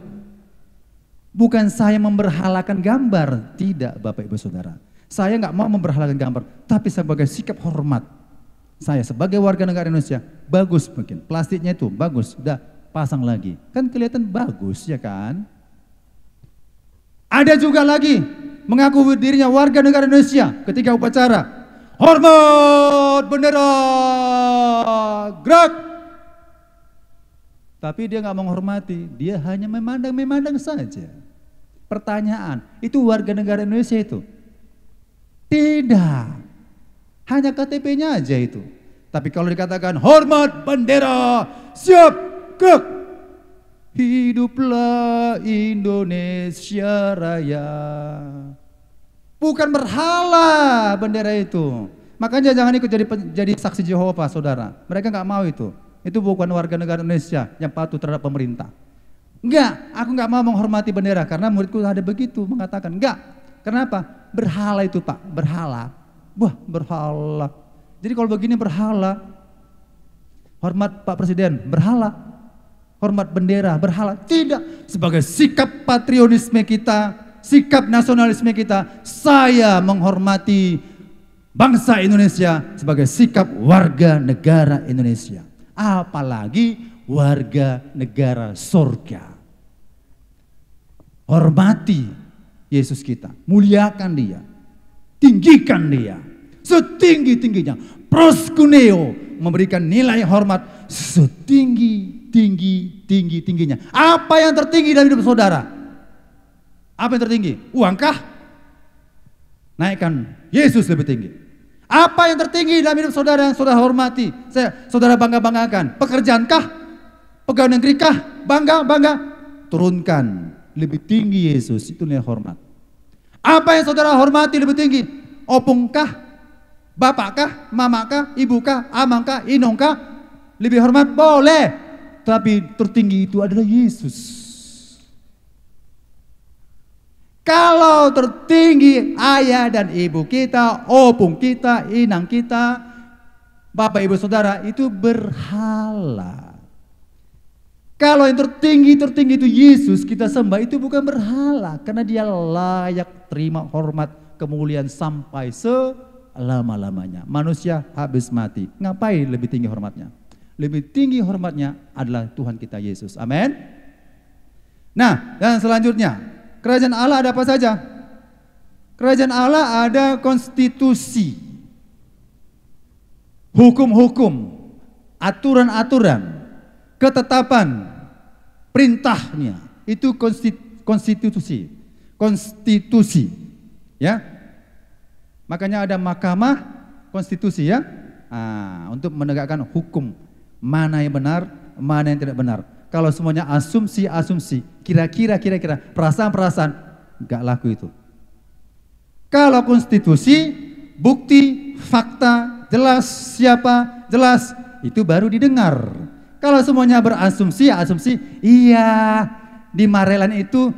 Bukan saya memberhalakan gambar, tidak Bapak Ibu Saudara. Saya nggak mau memberhalakan gambar, tapi sebagai sikap hormat, saya sebagai warga negara Indonesia, bagus mungkin. Plastiknya itu bagus, udah pasang lagi. Kan kelihatan bagus ya kan? Ada juga lagi mengaku dirinya warga negara Indonesia ketika upacara. Hormat bendera, gerak. Tapi dia nggak menghormati, dia hanya memandang saja. Pertanyaan, itu warga negara Indonesia itu? Tidak, hanya KTP-nya aja itu. Tapi kalau dikatakan hormat bendera, siap, gerak. Hiduplah Indonesia Raya. Bukan berhala bendera itu. Makanya jangan ikut jadi saksi Jehovah, saudara. Mereka nggak mau itu. Itu bukan warga negara Indonesia yang patuh terhadap pemerintah. Enggak, aku nggak mau menghormati bendera karena muridku ada begitu mengatakan. Enggak, kenapa? Berhala itu Pak, berhala. Wah, berhala. Jadi kalau begini berhala. Hormat Pak Presiden, berhala. Hormat bendera, berhala. Tidak, sebagai sikap patriotisme kita, sikap nasionalisme kita, saya menghormati bangsa Indonesia sebagai sikap warga negara Indonesia. Apalagi warga negara surga. Hormati Yesus kita, muliakan dia, tinggikan dia, setinggi-tingginya. Proskuneo, memberikan nilai hormat setinggi-tingginya. Apa yang tertinggi dalam hidup saudara? Apa yang tertinggi? Uangkah? Naikkan Yesus lebih tinggi. Apa yang tertinggi dalam hidup saudara yang saudara hormati, saudara bangga-banggakan? Pekerjaankah? Pegawai negerikah? Bangga? Turunkan lebih tinggi Yesus, itu nilai hormat. Apa yang saudara hormati lebih tinggi? Opungkah? Bapakkah? Mamakah? Ibukah? Amangkah? Inongkah? Lebih hormat? Boleh. Tapi tertinggi itu adalah Yesus. Kalau tertinggi ayah dan ibu kita, opung kita, inang kita, bapak ibu saudara, itu berhala. Kalau yang tertinggi itu Yesus kita sembah, itu bukan berhala. Karena dia layak terima hormat kemuliaan sampai selama-lamanya. Manusia habis mati, ngapain lebih tinggi hormatnya? Lebih tinggi hormatnya adalah Tuhan kita Yesus. Amin. Nah, dan selanjutnya, kerajaan Allah ada apa saja? Kerajaan Allah ada konstitusi, hukum-hukum, aturan-aturan, ketetapan, perintahnya, itu konstitusi, ya. Makanya ada mahkamah konstitusi, ya, untuk menegakkan hukum, mana yang benar, mana yang tidak benar. Kalau semuanya asumsi, kira-kira, perasaan, nggak laku itu. Kalau konstitusi, bukti, fakta, jelas siapa, jelas, itu baru didengar. Kalau semuanya berasumsi, iya, di Marelan itu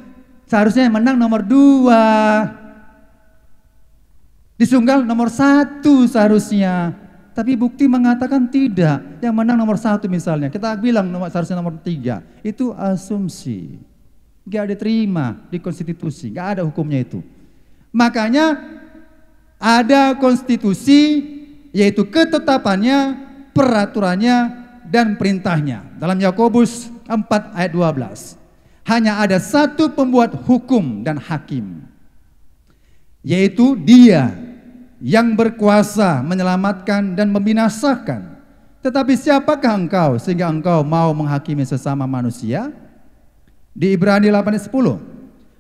seharusnya yang menang nomor 2, di Sunggal nomor 1 seharusnya. Tapi bukti mengatakan tidak, yang menang nomor 1 misalnya. Kita bilang seharusnya nomor 3, itu asumsi. Gak diterima di konstitusi, gak ada hukumnya itu. Makanya ada konstitusi, yaitu ketetapannya, peraturannya, dan perintahnya. Dalam Yakobus 4 ayat 12. Hanya ada satu pembuat hukum dan hakim, yaitu Dia yang berkuasa menyelamatkan dan membinasakan. Tetapi siapakah engkau sehingga engkau mau menghakimi sesama manusia? Di Ibrani 8 ayat 10.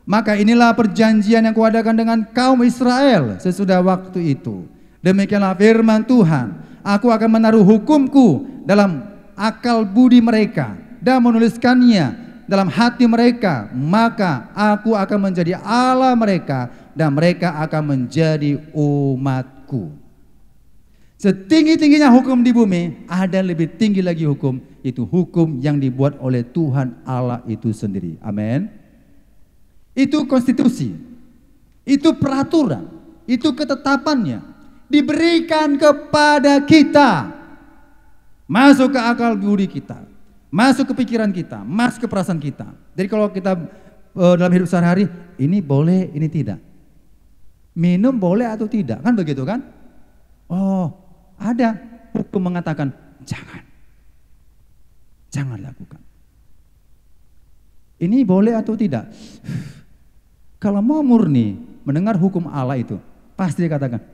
Maka inilah perjanjian yang kuadakan dengan kaum Israel sesudah waktu itu. Demikianlah firman Tuhan. Aku akan menaruh hukumku dalam akal budi mereka dan menuliskannya dalam hati mereka, maka aku akan menjadi Allah mereka dan mereka akan menjadi umatku. Setinggi-tingginya hukum di bumi, ada lebih tinggi lagi hukum, itu hukum yang dibuat oleh Tuhan Allah itu sendiri. Amin. Itu konstitusi, itu peraturan, itu ketetapannya diberikan kepada kita. Masuk ke akal budi kita, masuk ke pikiran kita, masuk ke perasaan kita. Jadi kalau kita dalam hidup sehari-hari, ini boleh, ini tidak. Minum boleh atau tidak, kan begitu kan? Oh, ada hukum mengatakan jangan. Jangan lakukan. Ini boleh atau tidak? Kalau mau murni mendengar hukum Allah itu, pasti dia katakan,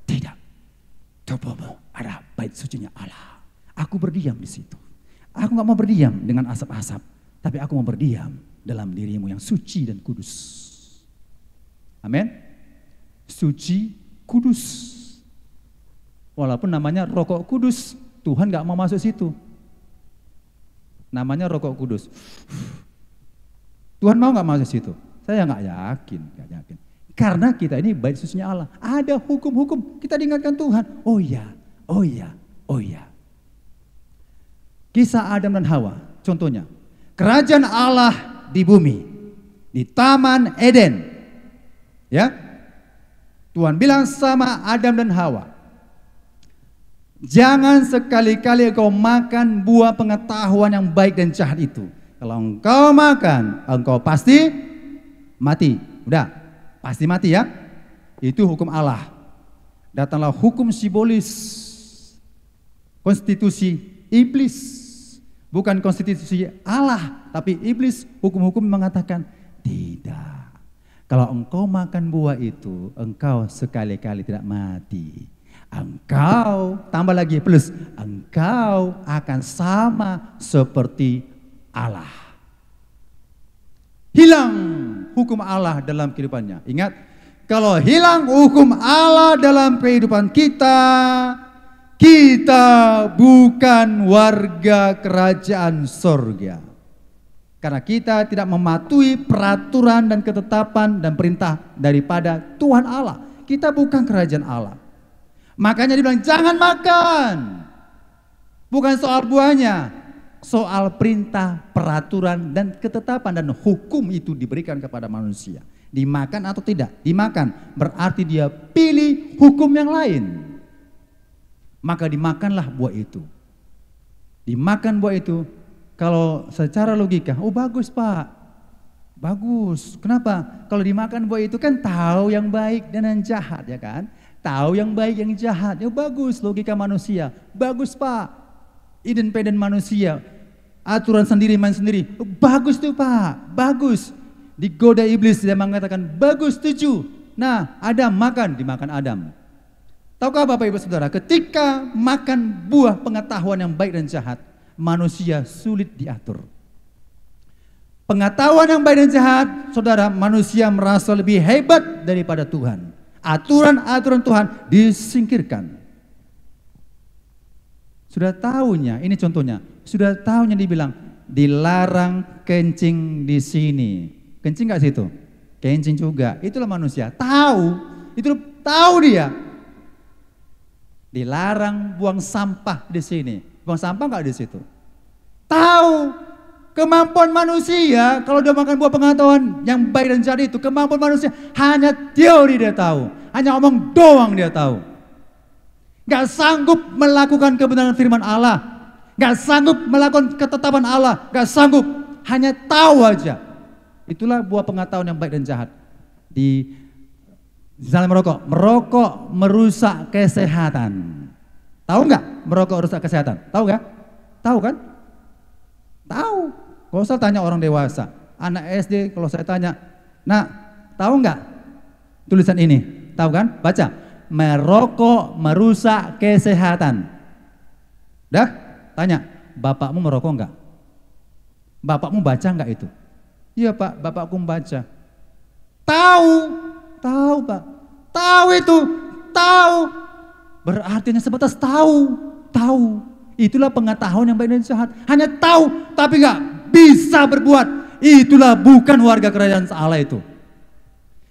tidak. Tubuhmu ada bait sucinya Allah. Aku berdiam di situ. Aku gak mau berdiam dengan asap-asap, tapi aku mau berdiam dalam dirimu yang suci dan kudus. Amin. Suci, kudus. Walaupun namanya rokok kudus, Tuhan gak mau masuk situ. Namanya rokok kudus. Tuhan mau gak masuk situ? Saya gak yakin. Karena kita ini bait sucinya Allah. Ada hukum-hukum, kita diingatkan Tuhan. Oh iya. Kisah Adam dan Hawa, contohnya. Kerajaan Allah di bumi, di Taman Eden. Ya, Tuhan bilang sama Adam dan Hawa, jangan sekali-kali engkau makan buah pengetahuan yang baik dan jahat itu. Kalau engkau makan, engkau pasti mati. Udah, pasti mati ya. Itu hukum Allah. Datanglah hukum simbolis, konstitusi iblis. Bukan konstitusi Allah, tapi iblis hukum-hukum mengatakan tidak. Kalau engkau makan buah itu, engkau sekali-kali tidak mati. Engkau, tambah lagi plus, engkau akan sama seperti Allah. Hilang hukum Allah dalam kehidupannya. Ingat, kalau hilang hukum Allah dalam kehidupan kita, kita bukan warga kerajaan surga. Karena kita tidak mematuhi peraturan dan ketetapan dan perintah daripada Tuhan Allah. Kita bukan kerajaan Allah. Makanya dibilang jangan makan. Bukan soal buahnya, soal perintah, peraturan dan ketetapan dan hukum itu diberikan kepada manusia. Dimakan atau tidak? Dimakan, berarti dia pilih hukum yang lain. Maka dimakanlah buah itu. Dimakan buah itu. Kalau secara logika, oh bagus Pak, bagus. Kenapa? Kalau dimakan buah itu kan tahu yang baik dan yang jahat, ya kan? Tahu yang baik yang jahat, ya bagus logika manusia. Bagus Pak, independen manusia, aturan sendiri main sendiri. Oh, bagus tuh Pak, bagus. Digoda iblis, dia mengatakan bagus, setuju. Nah, Adam makan, dimakan Adam. Tahukah Bapak Ibu Saudara, ketika makan buah pengetahuan yang baik dan jahat, manusia sulit diatur. Pengetahuan yang baik dan jahat, saudara, manusia merasa lebih hebat daripada Tuhan. Aturan-aturan Tuhan disingkirkan. Sudah tahunya, ini contohnya, sudah tahunya dibilang dilarang kencing di sini. Kencing nggak situ? Kencing juga. Itulah manusia. Tahu, itu tahu dia. Dilarang buang sampah di sini. Buang sampah nggak di situ. Tahu kemampuan manusia kalau dia makan buah pengetahuan yang baik dan jahat itu, kemampuan manusia hanya teori dia tahu, hanya omong doang dia tahu. Nggak sanggup melakukan kebenaran firman Allah, nggak sanggup melakukan ketetapan Allah, nggak sanggup, hanya tahu aja. Itulah buah pengetahuan yang baik dan jahat. Di misalnya merokok merusak kesehatan. Tahu nggak merokok rusak kesehatan? Tahu nggak? Tahu kan? Tahu. Kalau saya tanya orang dewasa, anak SD, kalau saya tanya, nah, tahu nggak tulisan ini? Tahu kan? Baca. Merokok merusak kesehatan. Dah? Tanya, bapakmu merokok nggak? Bapakmu baca nggak itu? Iya Pak, bapakku membaca. Tahu Pak. Tahu itu, tahu. Berarti hanya sebatas tahu. Itulah pengetahuan yang baik dan jahat. Hanya tahu, tapi nggak bisa berbuat. Itulah bukan warga kerajaan Allah itu.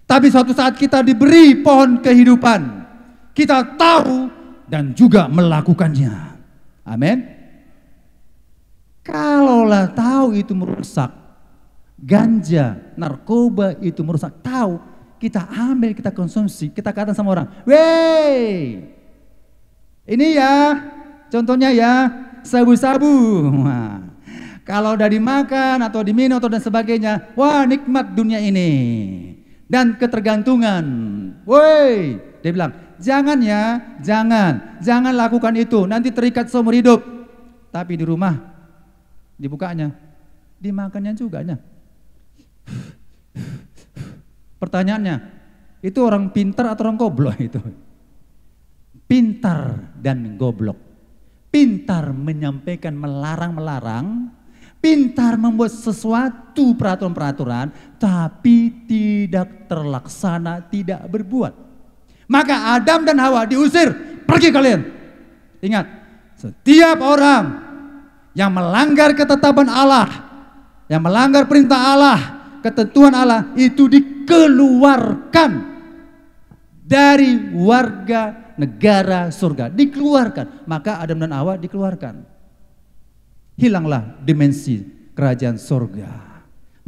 Tapi suatu saat kita diberi pohon kehidupan, kita tahu dan juga melakukannya. Amin. Kalaulah tahu itu merusak, ganja, narkoba itu merusak, tahu, kita ambil, kita konsumsi, kita kata sama orang, wey, ini ya, contohnya ya, sabu-sabu. Nah, kalau udah dimakan atau diminum atau dan sebagainya, wah nikmat dunia ini. dan ketergantungan. Woi, dia bilang, jangan ya, jangan lakukan itu, nanti terikat seumur hidup. Tapi di rumah, dibukanya, dimakannya juga. Pertanyaannya, itu orang pintar atau orang goblok itu? Pintar dan goblok. Pintar menyampaikan melarang-melarang, pintar membuat sesuatu peraturan-peraturan, tapi tidak terlaksana, tidak berbuat. Maka Adam dan Hawa diusir, pergi kalian. Ingat, setiap orang yang melanggar ketetapan Allah, yang melanggar perintah Allah, ketentuan Allah, itu dikeluarkan dari warga negara surga, dikeluarkan. Maka Adam dan Hawa dikeluarkan. Hilanglah dimensi kerajaan surga.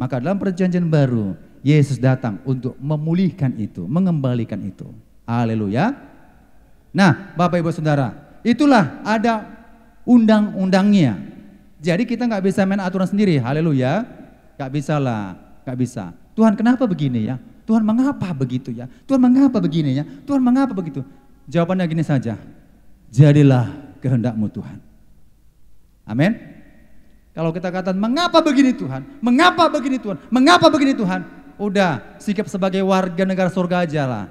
Maka dalam perjanjian baru, Yesus datang untuk memulihkan itu, mengembalikan itu. Haleluya. Nah, Bapak Ibu Saudara, itulah ada undang-undangnya. Jadi kita nggak bisa main aturan sendiri. Haleluya. Nggak bisa lah, nggak bisa. Tuhan kenapa begini ya? Tuhan mengapa begitu ya? Tuhan mengapa begini ya? Tuhan mengapa begitu? Jawabannya gini saja, jadilah kehendakmu Tuhan. Amin. Kalau kita katakan mengapa begini Tuhan, mengapa begini Tuhan, mengapa begini Tuhan, udah sikap sebagai warga negara surga aja lah.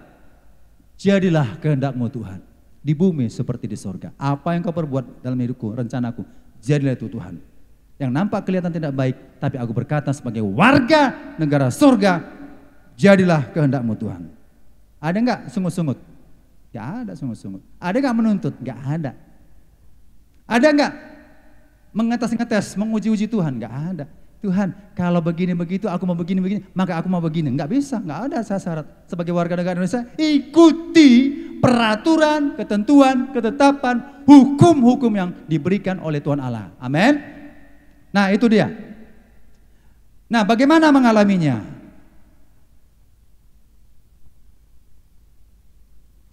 Jadilah kehendakmu Tuhan, di bumi seperti di surga. Apa yang kau perbuat dalam hidupku, rencanaku, jadilah itu Tuhan. Yang nampak kelihatan tidak baik, tapi aku berkata sebagai warga negara surga, jadilah kehendakmu Tuhan. Ada enggak sungut-sungut? Gak ada sungut-sungut. Ada gak menuntut? Gak ada. Ada gak mengetes-ngetes, menguji-uji Tuhan? Gak ada. Tuhan, kalau begini begitu, aku mau begini-begini, maka aku mau begini. Gak bisa, gak ada syarat. Sebagai warga negara Indonesia, ikuti peraturan, ketentuan, ketetapan, hukum-hukum yang diberikan oleh Tuhan Allah. Amin. Nah, itu dia. Nah, bagaimana mengalaminya?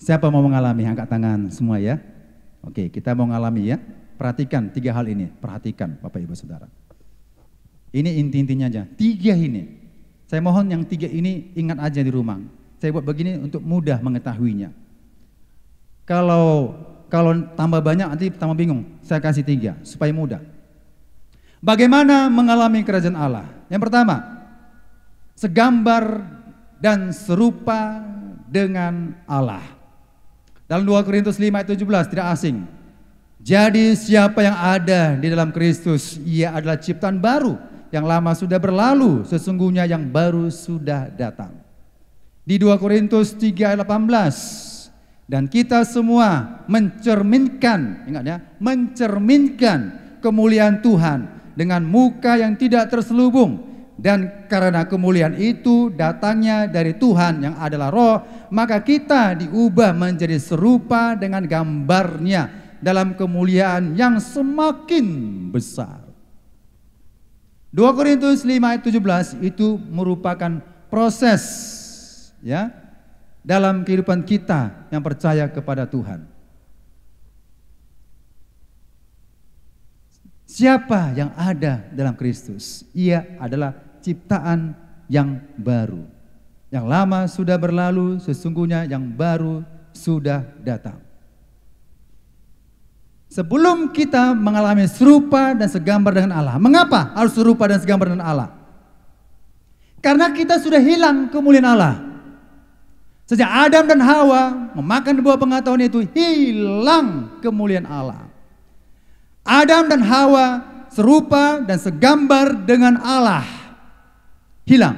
Siapa mau mengalami? Angkat tangan semua ya. Oke, kita mau mengalami ya. Perhatikan 3 hal ini. Perhatikan Bapak Ibu Saudara. Ini inti-intinya aja. 3 ini. Saya mohon yang 3 ini ingat aja di rumah. Saya buat begini untuk mudah mengetahuinya. Kalau tambah banyak nanti tambah bingung. Saya kasih 3 supaya mudah. Bagaimana mengalami kerajaan Allah? Yang pertama, segambar dan serupa dengan Allah. Dalam 2 Korintus 5 ayat 17 tidak asing. Jadi siapa yang ada di dalam Kristus, ia adalah ciptaan baru. Yang lama sudah berlalu, sesungguhnya yang baru sudah datang. Di 2 Korintus 3 ayat 18. Dan kita semua mencerminkan, ingat ya, mencerminkan kemuliaan Tuhan dengan muka yang tidak terselubung. Dan karena kemuliaan itu datangnya dari Tuhan yang adalah Roh, maka kita diubah menjadi serupa dengan gambarnya dalam kemuliaan yang semakin besar. 2 Korintus 5 ayat 17 itu merupakan proses ya dalam kehidupan kita yang percaya kepada Tuhan. Siapa yang ada dalam Kristus? Ia adalah ciptaan yang baru. Yang lama sudah berlalu, sesungguhnya yang baru sudah datang. Sebelum kita mengalami serupa dan segambar dengan Allah. Mengapa harus serupa dan segambar dengan Allah? Karena kita sudah hilang kemuliaan Allah. Sejak Adam dan Hawa memakan buah pengetahuan itu, hilang kemuliaan Allah. Adam dan Hawa serupa dan segambar dengan Allah, hilang.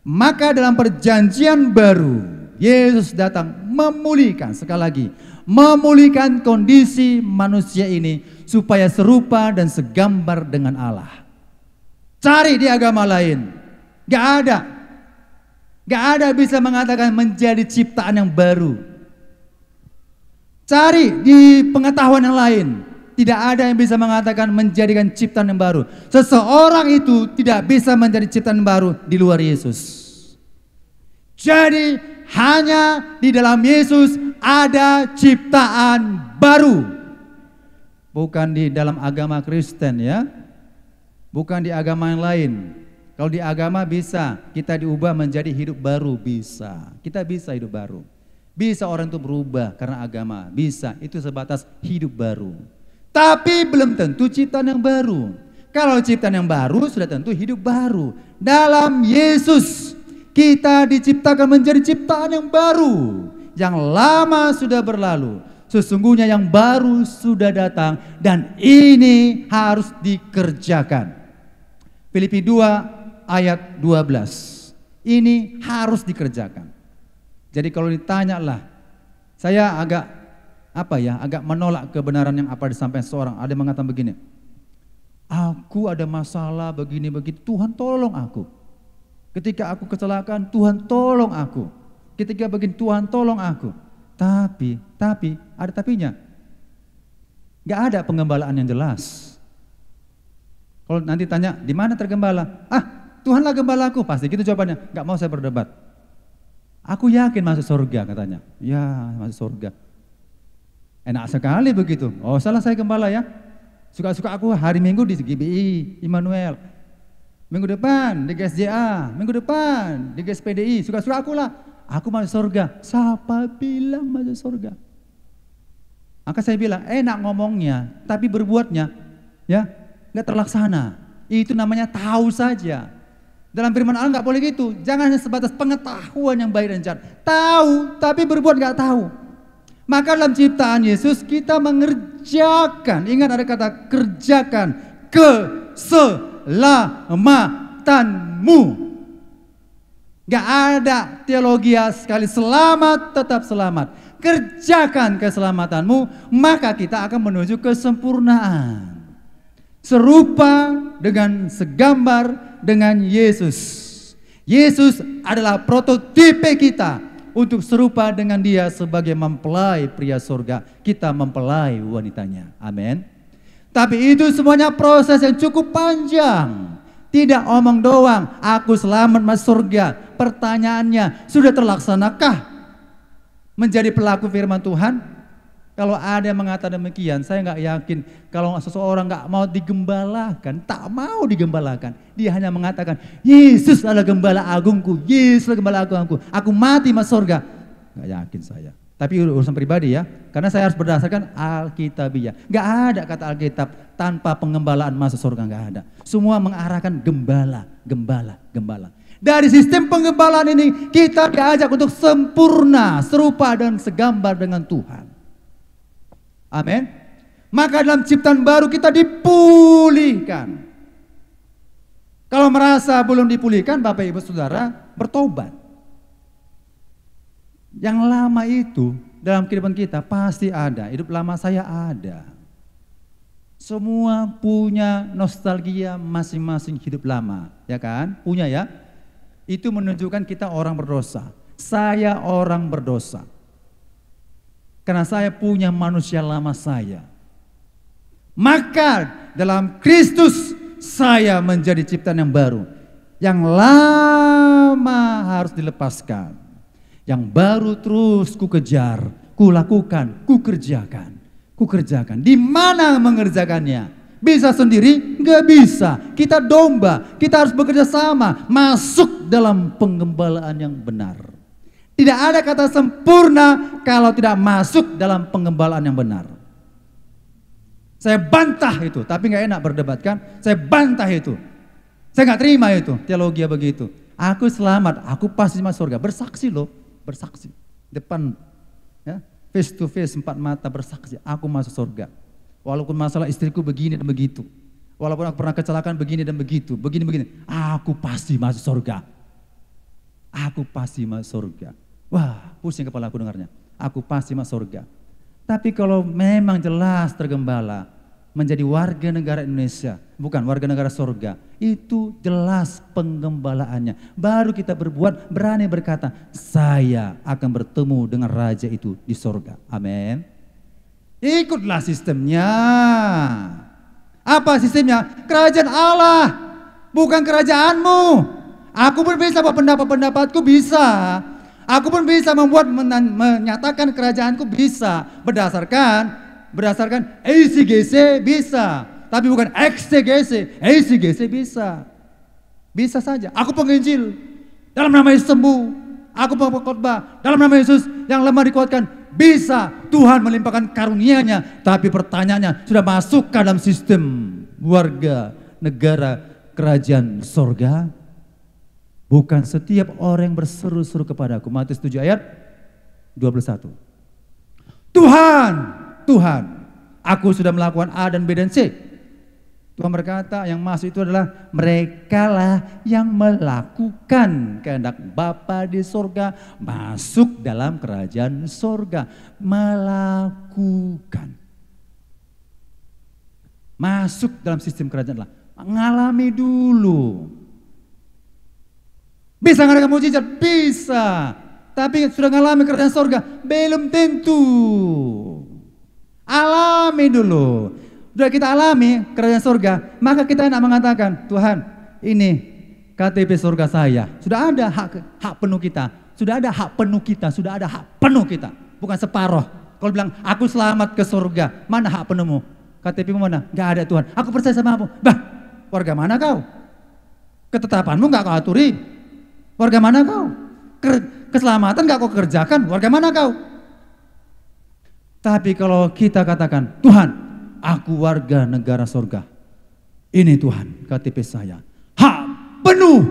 Maka dalam perjanjian baru, Yesus datang memulihkan, sekali lagi, memulihkan kondisi manusia ini supaya serupa dan segambar dengan Allah. Cari di agama lain, gak ada. Gak ada bisa mengatakan menjadi ciptaan yang baru. Cari di pengetahuan yang lain. Tidak ada yang bisa mengatakan menjadikan ciptaan yang baru. Seseorang itu tidak bisa menjadi ciptaan yang baru di luar Yesus. Jadi hanya di dalam Yesus ada ciptaan baru. Bukan di dalam agama Kristen ya. Bukan di agama yang lain. Kalau di agama bisa, kita diubah menjadi hidup baru, bisa. Kita bisa hidup baru. Bisa orang itu berubah karena agama, bisa. Itu sebatas hidup baru. Tapi belum tentu ciptaan yang baru. Kalau ciptaan yang baru sudah tentu hidup baru. Dalam Yesus kita diciptakan menjadi ciptaan yang baru. Yang lama sudah berlalu. Sesungguhnya yang baru sudah datang dan ini harus dikerjakan. Filipi 2 ayat 12. Ini harus dikerjakan. Jadi kalau ditanya lah, saya agak menolak kebenaran yang apa disampaikan seorang. Ada yang mengatakan begini, aku ada masalah begini-begitu, Tuhan tolong aku. Ketika aku kecelakaan, Tuhan tolong aku. Ketika begini, Tuhan tolong aku. Tapi ada tapinya. Gak ada penggembalaan yang jelas. Kalau nanti tanya, di mana tergembala? Tuhanlah gembalaku, pasti gitu jawabannya. Gak mau saya berdebat. Aku yakin masuk surga katanya. Ya, masuk surga. Enak sekali begitu. Oh, salah saya gembala ya. Suka-suka aku hari Minggu di GBI, Immanuel. Minggu depan di GSJA, minggu depan di GSPDI. Suka-suka aku lah. Aku masuk surga. Siapa bilang masuk surga? Maka saya bilang, enak ngomongnya, tapi berbuatnya ya nggak terlaksana. Itu namanya tahu saja. Dalam firman Allah nggak boleh gitu. Jangan hanya sebatas pengetahuan yang baik dan jahat. Tahu tapi berbuat nggak tahu. Maka dalam ciptaan Yesus kita mengerjakan. Ingat ada kata kerjakan keselamatanmu. Gak ada teologi sekali selamat tetap selamat. Kerjakan keselamatanmu, maka kita akan menuju kesempurnaan. Serupa dengan segambar dengan Yesus. Yesus adalah prototipe kita untuk serupa dengan Dia sebagai mempelai pria surga. Kita mempelai wanitanya. Amin. Tapi itu semuanya proses yang cukup panjang. Tidak omong doang, aku selamat masuk surga. Pertanyaannya, sudah terlaksanakah menjadi pelaku firman Tuhan? Kalau ada yang mengatakan demikian, saya nggak yakin. Kalau seseorang nggak mau digembalakan, tak mau digembalakan, dia hanya mengatakan, Yesus adalah gembala agungku, Yesus adalah gembala agungku, aku mati masuk surga. Nggak yakin saya. Tapi urusan pribadi ya, karena saya harus berdasarkan Alkitabiah. Nggak ada kata Alkitab tanpa pengembalaan masuk surga, nggak ada. Semua mengarahkan gembala, gembala, gembala. Dari sistem penggembalaan ini kita diajak untuk sempurna, serupa dan segambar dengan Tuhan. Amin. Maka dalam ciptaan baru kita dipulihkan. Kalau merasa belum dipulihkan, Bapak Ibu Saudara, bertobat. Yang lama itu dalam kehidupan kita pasti ada. Hidup lama saya ada. Semua punya nostalgia masing-masing hidup lama, ya kan? Punya ya. Itu menunjukkan kita orang berdosa. Saya orang berdosa. Karena saya punya manusia lama saya. Maka dalam Kristus saya menjadi ciptaan yang baru. Yang lama harus dilepaskan. Yang baru terus ku kejar, ku lakukan, ku kerjakan. Ku kerjakan. Di mana mengerjakannya? Bisa sendiri? Enggak bisa. Kita domba, kita harus bekerja sama, masuk dalam penggembalaan yang benar. Tidak ada kata sempurna kalau tidak masuk dalam penggembalaan yang benar. Saya bantah itu, tapi nggak enak berdebat kan? Saya bantah itu. Saya nggak terima itu, teologi begitu. Aku selamat, aku pasti masuk surga. Bersaksi loh, bersaksi. Depan, ya, face to face, 4 mata bersaksi. Aku masuk surga. Walaupun masalah istriku begini dan begitu. Walaupun aku pernah kecelakaan begini dan begitu. Begini-begini. Aku pasti masuk surga. Aku pasti masuk surga. Wah, pusing kepala aku dengarnya. Aku pasti masuk surga. Tapi kalau memang jelas tergembala menjadi warga negara Indonesia, bukan warga negara surga, itu jelas penggembalaannya. Baru kita berbuat, berani berkata, saya akan bertemu dengan raja itu di surga. Amin. Ikutlah sistemnya. Apa sistemnya? Kerajaan Allah, bukan kerajaanmu. Aku pun bisa buat pendapat-pendapatku, bisa. Aku pun bisa menyatakan kerajaanku, bisa berdasarkan ECGC bisa, tapi bukan XCGC. ECGC bisa. Bisa saja. Aku penginjil, dalam nama Yesus sembuh. Aku pengkhotbah, dalam nama Yesus yang lemah dikuatkan. Bisa Tuhan melimpahkan karunia-Nya. Tapi pertanyaannya, sudah masuk ke dalam sistem warga negara kerajaan sorga? Bukan setiap orang yang berseru-seru kepadaku. Matius 7 ayat 21. Tuhan, Tuhan, aku sudah melakukan A dan B dan C. Tuhan berkata yang masuk itu adalah merekalah yang melakukan kehendak Bapa di sorga, masuk dalam kerajaan sorga. Melakukan. Masuk dalam sistem kerajaan Allah. Mengalami dulu. Bisa ngadakan mujizat? Bisa. Tapi sudah mengalami kerajaan sorga? Belum tentu. Alami dulu. Sudah kita alami kerajaan sorga, maka kita enak mengatakan, Tuhan, ini KTP sorga saya. Sudah ada hak penuh kita. Sudah ada hak penuh kita. Sudah ada hak penuh kita. Bukan separoh. Kalau bilang, aku selamat ke sorga. Mana hak penuhmu? KTP-mu mana? Gak ada Tuhan. Aku percaya sama kamu. Bah, warga mana kau? Ketetapanmu gak kau aturi. Warga mana kau? Keselamatan gak kau kerjakan. Warga mana kau? Tapi kalau kita katakan, Tuhan, aku warga negara sorga. Ini Tuhan KTP saya. Hak penuh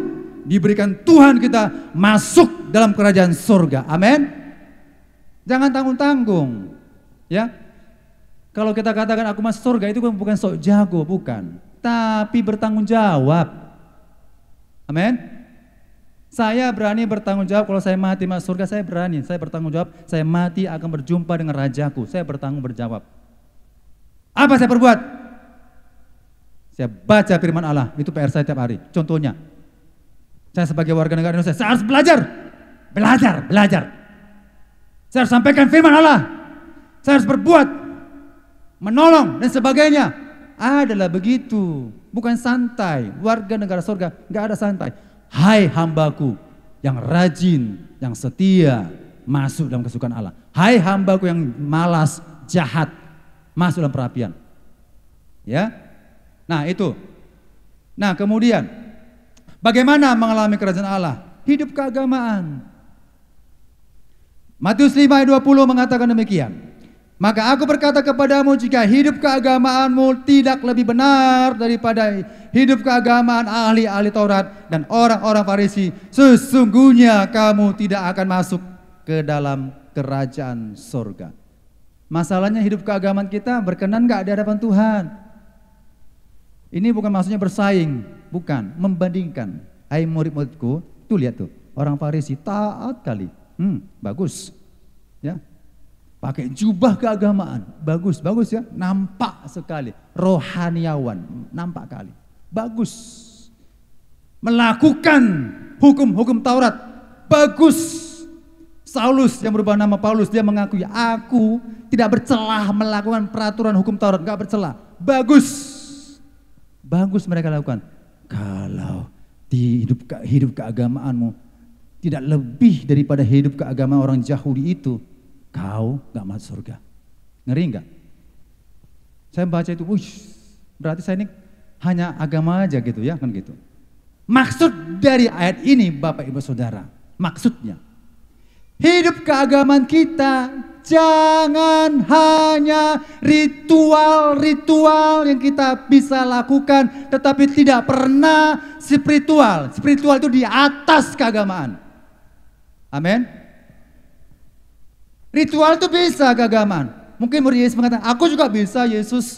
diberikan Tuhan kita masuk dalam kerajaan sorga. Amin. Jangan tanggung-tanggung. Ya. Kalau kita katakan aku masuk sorga itu bukan sok jago, bukan. Tapi bertanggung jawab. Amin. Saya berani bertanggung jawab kalau saya mati masuk surga, saya berani. Saya bertanggung jawab, saya mati akan berjumpa dengan rajaku. Saya bertanggung berjawab. Apa saya perbuat? Saya baca firman Allah, itu PR saya tiap hari. Contohnya, saya sebagai warga negara Indonesia, saya harus belajar. Saya harus sampaikan firman Allah. Saya harus berbuat, menolong dan sebagainya. Adalah begitu, bukan santai. Warga negara surga, gak ada santai. Hai hambaku yang rajin, yang setia, masuk dalam kesukaan Allah. Hai hambaku yang malas, jahat, masuk dalam perapian. Ya. Nah, itu. Nah, kemudian bagaimana mengalami kerajaan Allah? Hidup keagamaan. Matius 5 ayat 20 mengatakan demikian. Maka aku berkata kepadamu, jika hidup keagamaanmu tidak lebih benar daripada hidup keagamaan ahli-ahli Taurat dan orang-orang Farisi, sesungguhnya kamu tidak akan masuk ke dalam kerajaan surga. Masalahnya hidup keagamaan kita berkenan gak di hadapan Tuhan? Ini bukan maksudnya bersaing, bukan, membandingkan. Hai murid-muridku, tuh lihat tuh, orang Farisi taat kali, bagus, ya. Pakai jubah keagamaan, bagus ya, nampak sekali, rohaniawan, nampak kali, bagus. Melakukan hukum-hukum Taurat, bagus. Saulus yang berubah nama Paulus, dia mengakui, aku tidak bercelah melakukan peraturan hukum Taurat, gak bercelah, bagus. Bagus mereka lakukan. Kalau di hidup keagamaanmu tidak lebih daripada hidup keagamaan orang Yahudi itu, kau gak masuk surga. Ngeri enggak? Saya baca itu, berarti saya ini hanya agama aja gitu ya, kan gitu. Maksud dari ayat ini Bapak Ibu Saudara, maksudnya hidup keagamaan kita jangan hanya ritual-ritual yang kita bisa lakukan, tetapi tidak pernah spiritual. Spiritual itu di atas keagamaan. Amin. Ritual itu bisa keagamaan. Mungkin murid Yesus mengatakan, aku juga bisa Yesus.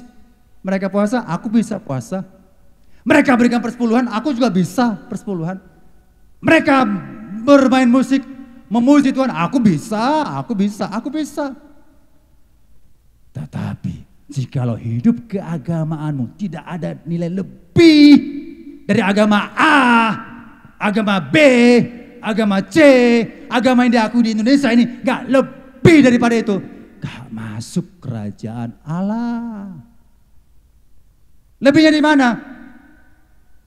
Mereka puasa, aku bisa puasa. Mereka berikan persepuluhan, aku juga bisa persepuluhan. Mereka bermain musik, memuji Tuhan, aku bisa. Tetapi jikalau hidup keagamaanmu tidak ada nilai lebih dari agama A, agama B, agama C, agama yang diakui di Indonesia ini, gak lebih daripada itu, gak masuk kerajaan Allah. Lebihnya di mana?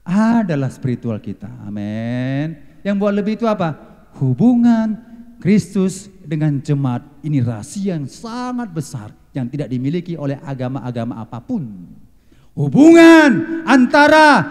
Adalah spiritual kita. Amin. Yang buat lebih itu apa? Hubungan Kristus dengan jemaat. Ini rahasia yang sangat besar yang tidak dimiliki oleh agama-agama apapun. Hubungan antara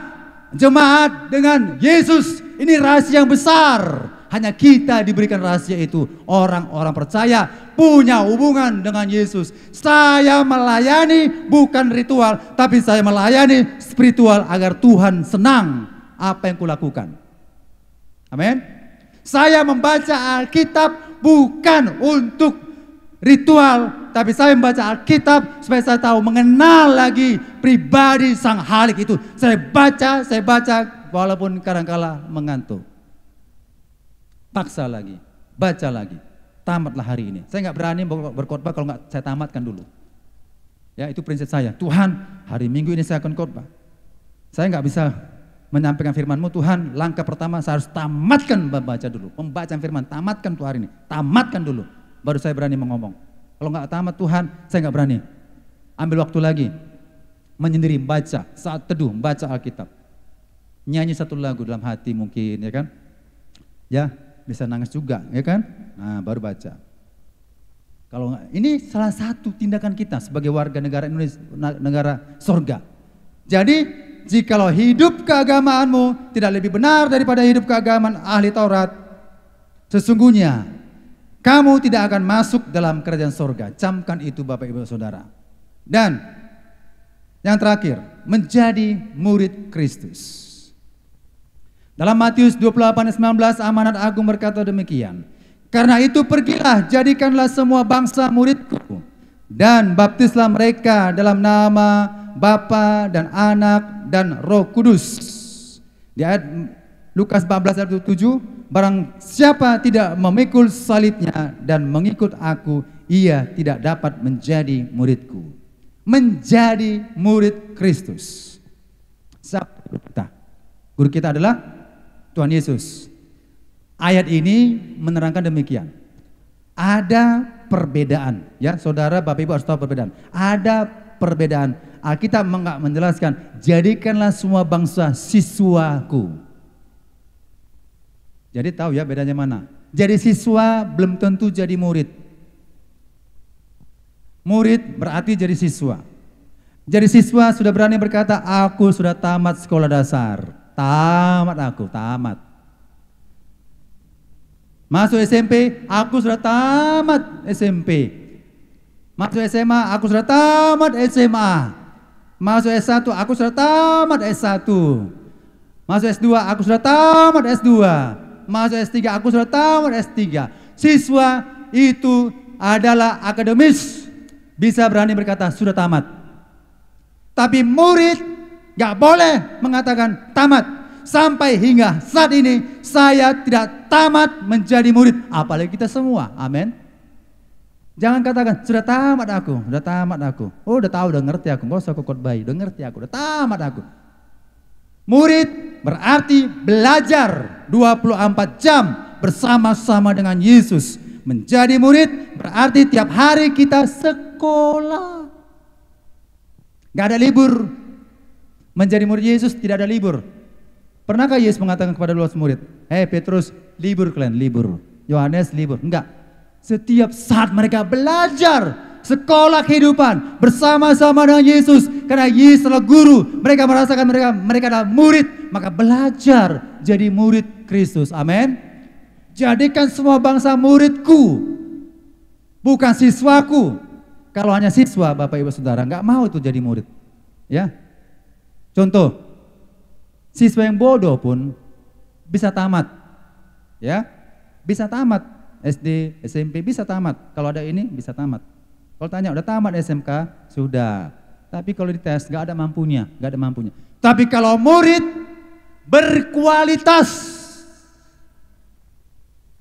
jemaat dengan Yesus. Ini rahasia yang besar. Hanya kita diberikan rahasia itu. Orang-orang percaya punya hubungan dengan Yesus. Saya melayani bukan ritual, tapi saya melayani spiritual agar Tuhan senang apa yang kulakukan. Amin. Saya membaca Alkitab bukan untuk ritual, tapi saya membaca Alkitab supaya saya tahu mengenal lagi pribadi Sang Halik itu. Saya baca walaupun kadang-kala mengantuk. Paksa lagi, baca lagi, tamatlah hari ini. Saya nggak berani berkhotbah kalau nggak saya tamatkan dulu. Ya, itu prinsip saya. Tuhan, hari Minggu ini saya akan khotbah. Saya nggak bisa menyampaikan firman-Mu, Tuhan. Langkah pertama saya harus tamatkan membaca dulu. Membaca firman, tamatkan tuh hari ini. Tamatkan dulu, baru saya berani ngomong. Kalau nggak tamat Tuhan, saya nggak berani. Ambil waktu lagi, menyendiri, baca, saat teduh, baca Alkitab. Nyanyi satu lagu dalam hati mungkin, ya kan? Ya, bisa nangis juga, ya kan? Nah, baru baca. Kalau ini salah satu tindakan kita sebagai warga negara Indonesia, negara surga. Jadi, jikalau hidup keagamaanmu tidak lebih benar daripada hidup keagamaan ahli Taurat, sesungguhnya kamu tidak akan masuk dalam kerajaan surga. Camkan itu Bapak Ibu Saudara. Dan yang terakhir, menjadi murid Kristus. Dalam Matius 28:19 amanat agung berkata demikian. Karena itu pergilah, jadikanlah semua bangsa muridku dan baptislah mereka dalam nama Bapa dan Anak dan Roh Kudus. Di ayat Lukas 14 ayat 7, barang siapa tidak memikul salibnya dan mengikut aku, ia tidak dapat menjadi muridku. Menjadi murid Kristus. Siapa guru kita? Guru kita adalah Tuhan Yesus. Ayat ini menerangkan demikian. Ada perbedaan, ya saudara, Bapak Ibu harus tahu perbedaan. Ada perbedaan. Alkitab menjelaskan, jadikanlah semua bangsa siswaku. Jadi tahu ya bedanya mana. Jadi siswa belum tentu jadi murid. Murid berarti jadi siswa. Jadi siswa sudah berani berkata, aku sudah tamat sekolah dasar. Tamat aku, tamat. Masuk SMP, aku sudah tamat SMP. Masuk SMA, aku sudah tamat SMA. Masuk S1, aku sudah tamat S1. Masuk S2, aku sudah tamat S2. Masuk S3, aku sudah tamat S3. Siswa itu adalah akademis, bisa berani berkata sudah tamat. Tapi murid gak boleh mengatakan tamat. Sampai hingga saat ini saya tidak tamat menjadi murid. Apalagi kita semua, amin. Jangan katakan sudah tamat aku, sudah tamat aku. Oh udah tahu, udah ngerti aku, gak usah aku khotbah, udah ngerti aku, udah tamat aku. Murid berarti belajar 24 jam bersama-sama dengan Yesus. Menjadi murid berarti tiap hari kita sekolah. Gak ada libur. Menjadi murid Yesus tidak ada libur. Pernahkah Yesus mengatakan kepada 12 murid, "Hei Petrus, libur kalian, libur. Yohanes, libur." Enggak. Setiap saat mereka belajar sekolah kehidupan bersama-sama dengan Yesus. Karena Yesus adalah guru. Mereka merasakan mereka adalah murid, maka belajar jadi murid Kristus. Amin. Jadikan semua bangsa muridku, bukan siswaku. Kalau hanya siswa, Bapak Ibu Saudara, nggak mau itu jadi murid. Ya. Contoh, siswa yang bodoh pun bisa tamat, ya, bisa tamat SD, SMP bisa tamat. Kalau ada ini bisa tamat. Kalau tanya udah tamat SMK, sudah. Tapi kalau dites nggak ada mampunya, nggak ada mampunya. Tapi kalau murid berkualitas,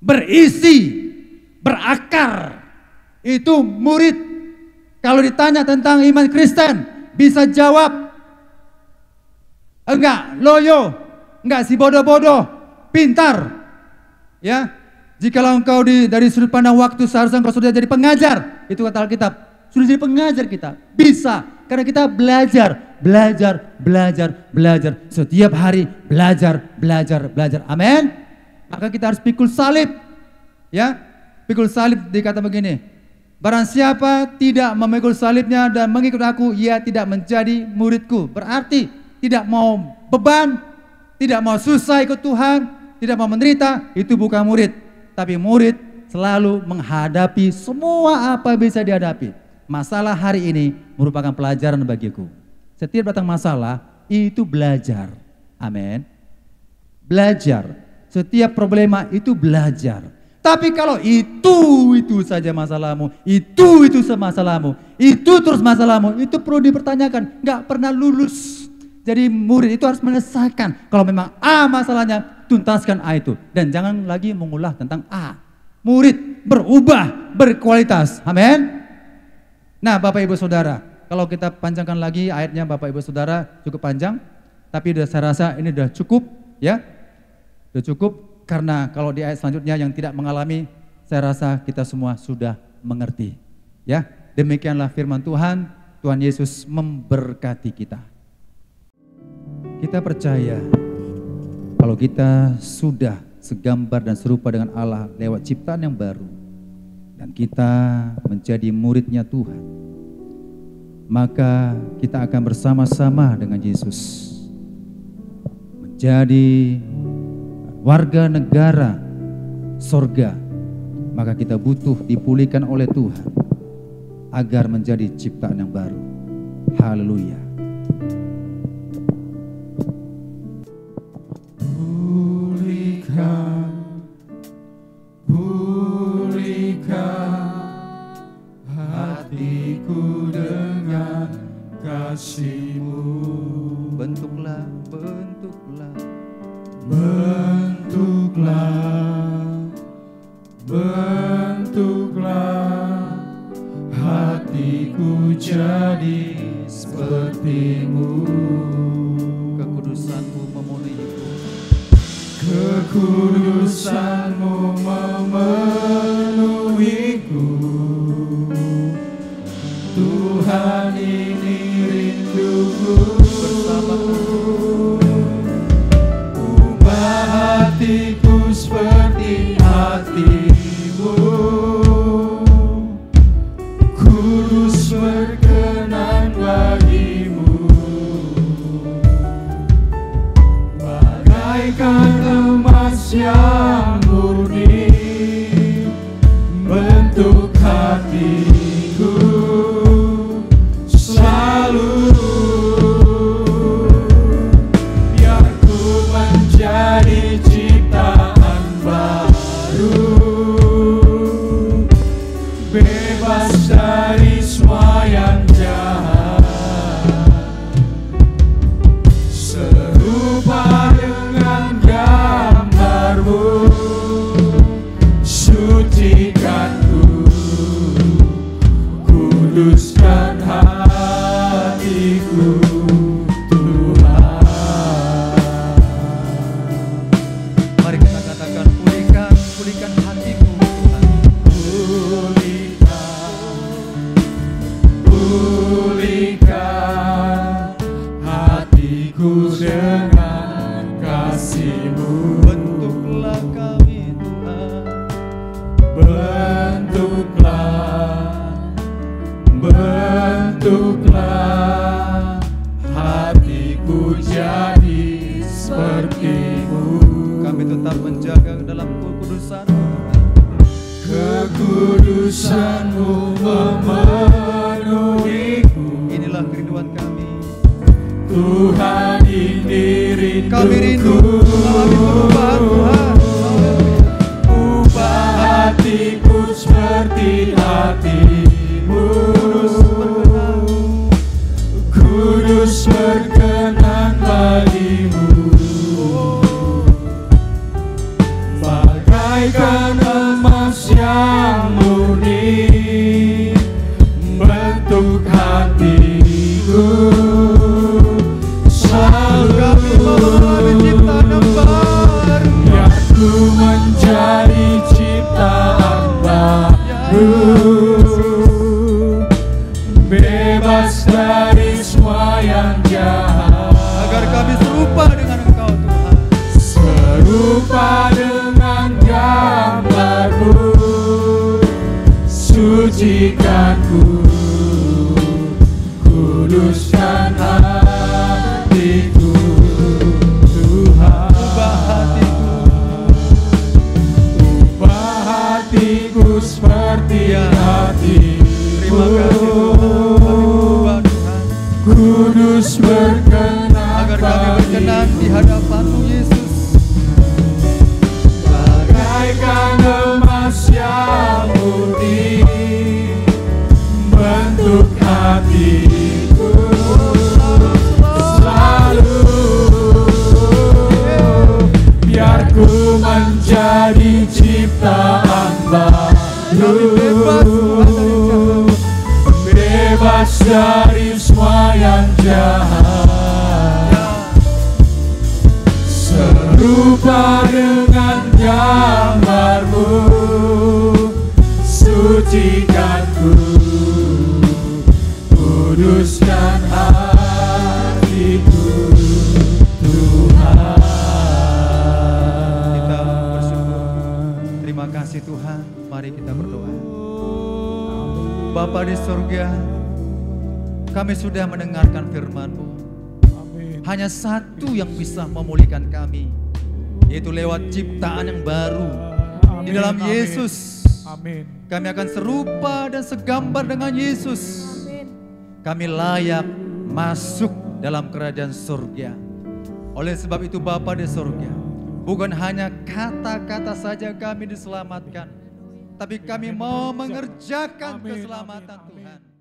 berisi, berakar, itu murid. Kalau ditanya tentang iman Kristen, bisa jawab. Enggak, loyo, enggak si bodoh-bodoh, pintar. Ya, jikalau engkau dari sudut pandang waktu seharusnya engkau sudah jadi pengajar, itu kata Alkitab. Sudah jadi pengajar kita, bisa. Karena kita belajar. Setiap hari belajar. Amin. Maka kita harus pikul salib. Ya, pikul salib dikata begini. Barang siapa tidak memikul salibnya dan mengikut aku, ia tidak menjadi muridku. Berarti tidak mau beban, tidak mau susah ikut Tuhan, tidak mau menderita, itu bukan murid. Tapi murid selalu menghadapi semua apa bisa dihadapi. Masalah hari ini merupakan pelajaran bagiku. Setiap datang masalah, itu belajar. Amin. Belajar. Setiap problema itu belajar. Tapi kalau itu saja masalahmu, itu masalahmu, itu terus masalahmu, itu perlu dipertanyakan. Nggak pernah lulus. Jadi murid itu harus menyelesaikan. Kalau memang A masalahnya, tuntaskan A itu. Dan jangan lagi mengulah tentang A. Murid berubah, berkualitas. Amin. Nah Bapak Ibu Saudara, kalau kita panjangkan lagi ayatnya Bapak Ibu Saudara cukup panjang. Tapi saya rasa ini sudah cukup ya. Sudah cukup karena kalau di ayat selanjutnya yang tidak mengalami, saya rasa kita semua sudah mengerti. Ya, demikianlah firman Tuhan. Tuhan Yesus memberkati kita. Kita percaya kalau kita sudah segambar dan serupa dengan Allah lewat ciptaan yang baru dan kita menjadi muridnya Tuhan, maka kita akan bersama-sama dengan Yesus menjadi warga negara sorga. Maka kita butuh dipulihkan oleh Tuhan agar menjadi ciptaan yang baru. Haleluya. Pulihkan hatiku dengan kasih-Mu. Bentuklah hatiku jadi seperti-Mu. Kekudusan-Mu memenuhiku. Kekudusan-Mu memenuhiku. Tuhan, ini rinduku. Ubah hatiku seperti hati-Mu. Kudus berkenan bagi-Mu. Bagaikan emas yang murni, bentuk hatiku selalu. Biar ku menjadi ciptaan baru, bebas dari semua yang jahat, serupa dengan gambar-Mu. Sucikanku, kuduskan hatiku, Tuhan. Mari kita katakan, pulihkan hatiku Tuhan. Pulihkan hatiku dengan kasih-Mu. Bentuklah kami Tuhan. Bentuklah hatiku jadi seperti-Mu. Kami tetap menjaga dalam kekudusan-Mu Tuhan. Kekudusan-Mu memenuhiku. Inilah kerinduan kami. Tuhan, ini rinduku. Kami rindu mengalami perubahan Tuhan. Ubah hatiku seperti hati-Mu. Kudus berkenan bagi-Mu. Bagaikan emas yang murni, bentuk hatiku selalu. Kami mau mengalami ciptaan yang baru. Biar ku menjadi ciptaan baru, bebas dari semua yang jahat, Agar kami serupa dengan Engkau Tuhan. serupa dengan gambar-Mu. Sucikanku, kuduskan hatiku, Tuhan. dari semua yang jahat, serupa dengan gambar-Mu, sucikanku, kuduskan hatiku, Tuhan. Kita bersyukur. Terima kasih Tuhan. Mari kita berdoa. Bapa di surga, kami sudah mendengarkan firman-Mu. Hanya satu yang bisa memulihkan kami, yaitu lewat ciptaan yang baru di dalam Yesus. Kami akan serupa dan segambar dengan Yesus. Kami layak masuk dalam kerajaan surga. Oleh sebab itu Bapa di surga, bukan hanya kata-kata saja kami diselamatkan, tapi kami mau mengerjakan keselamatan Tuhan.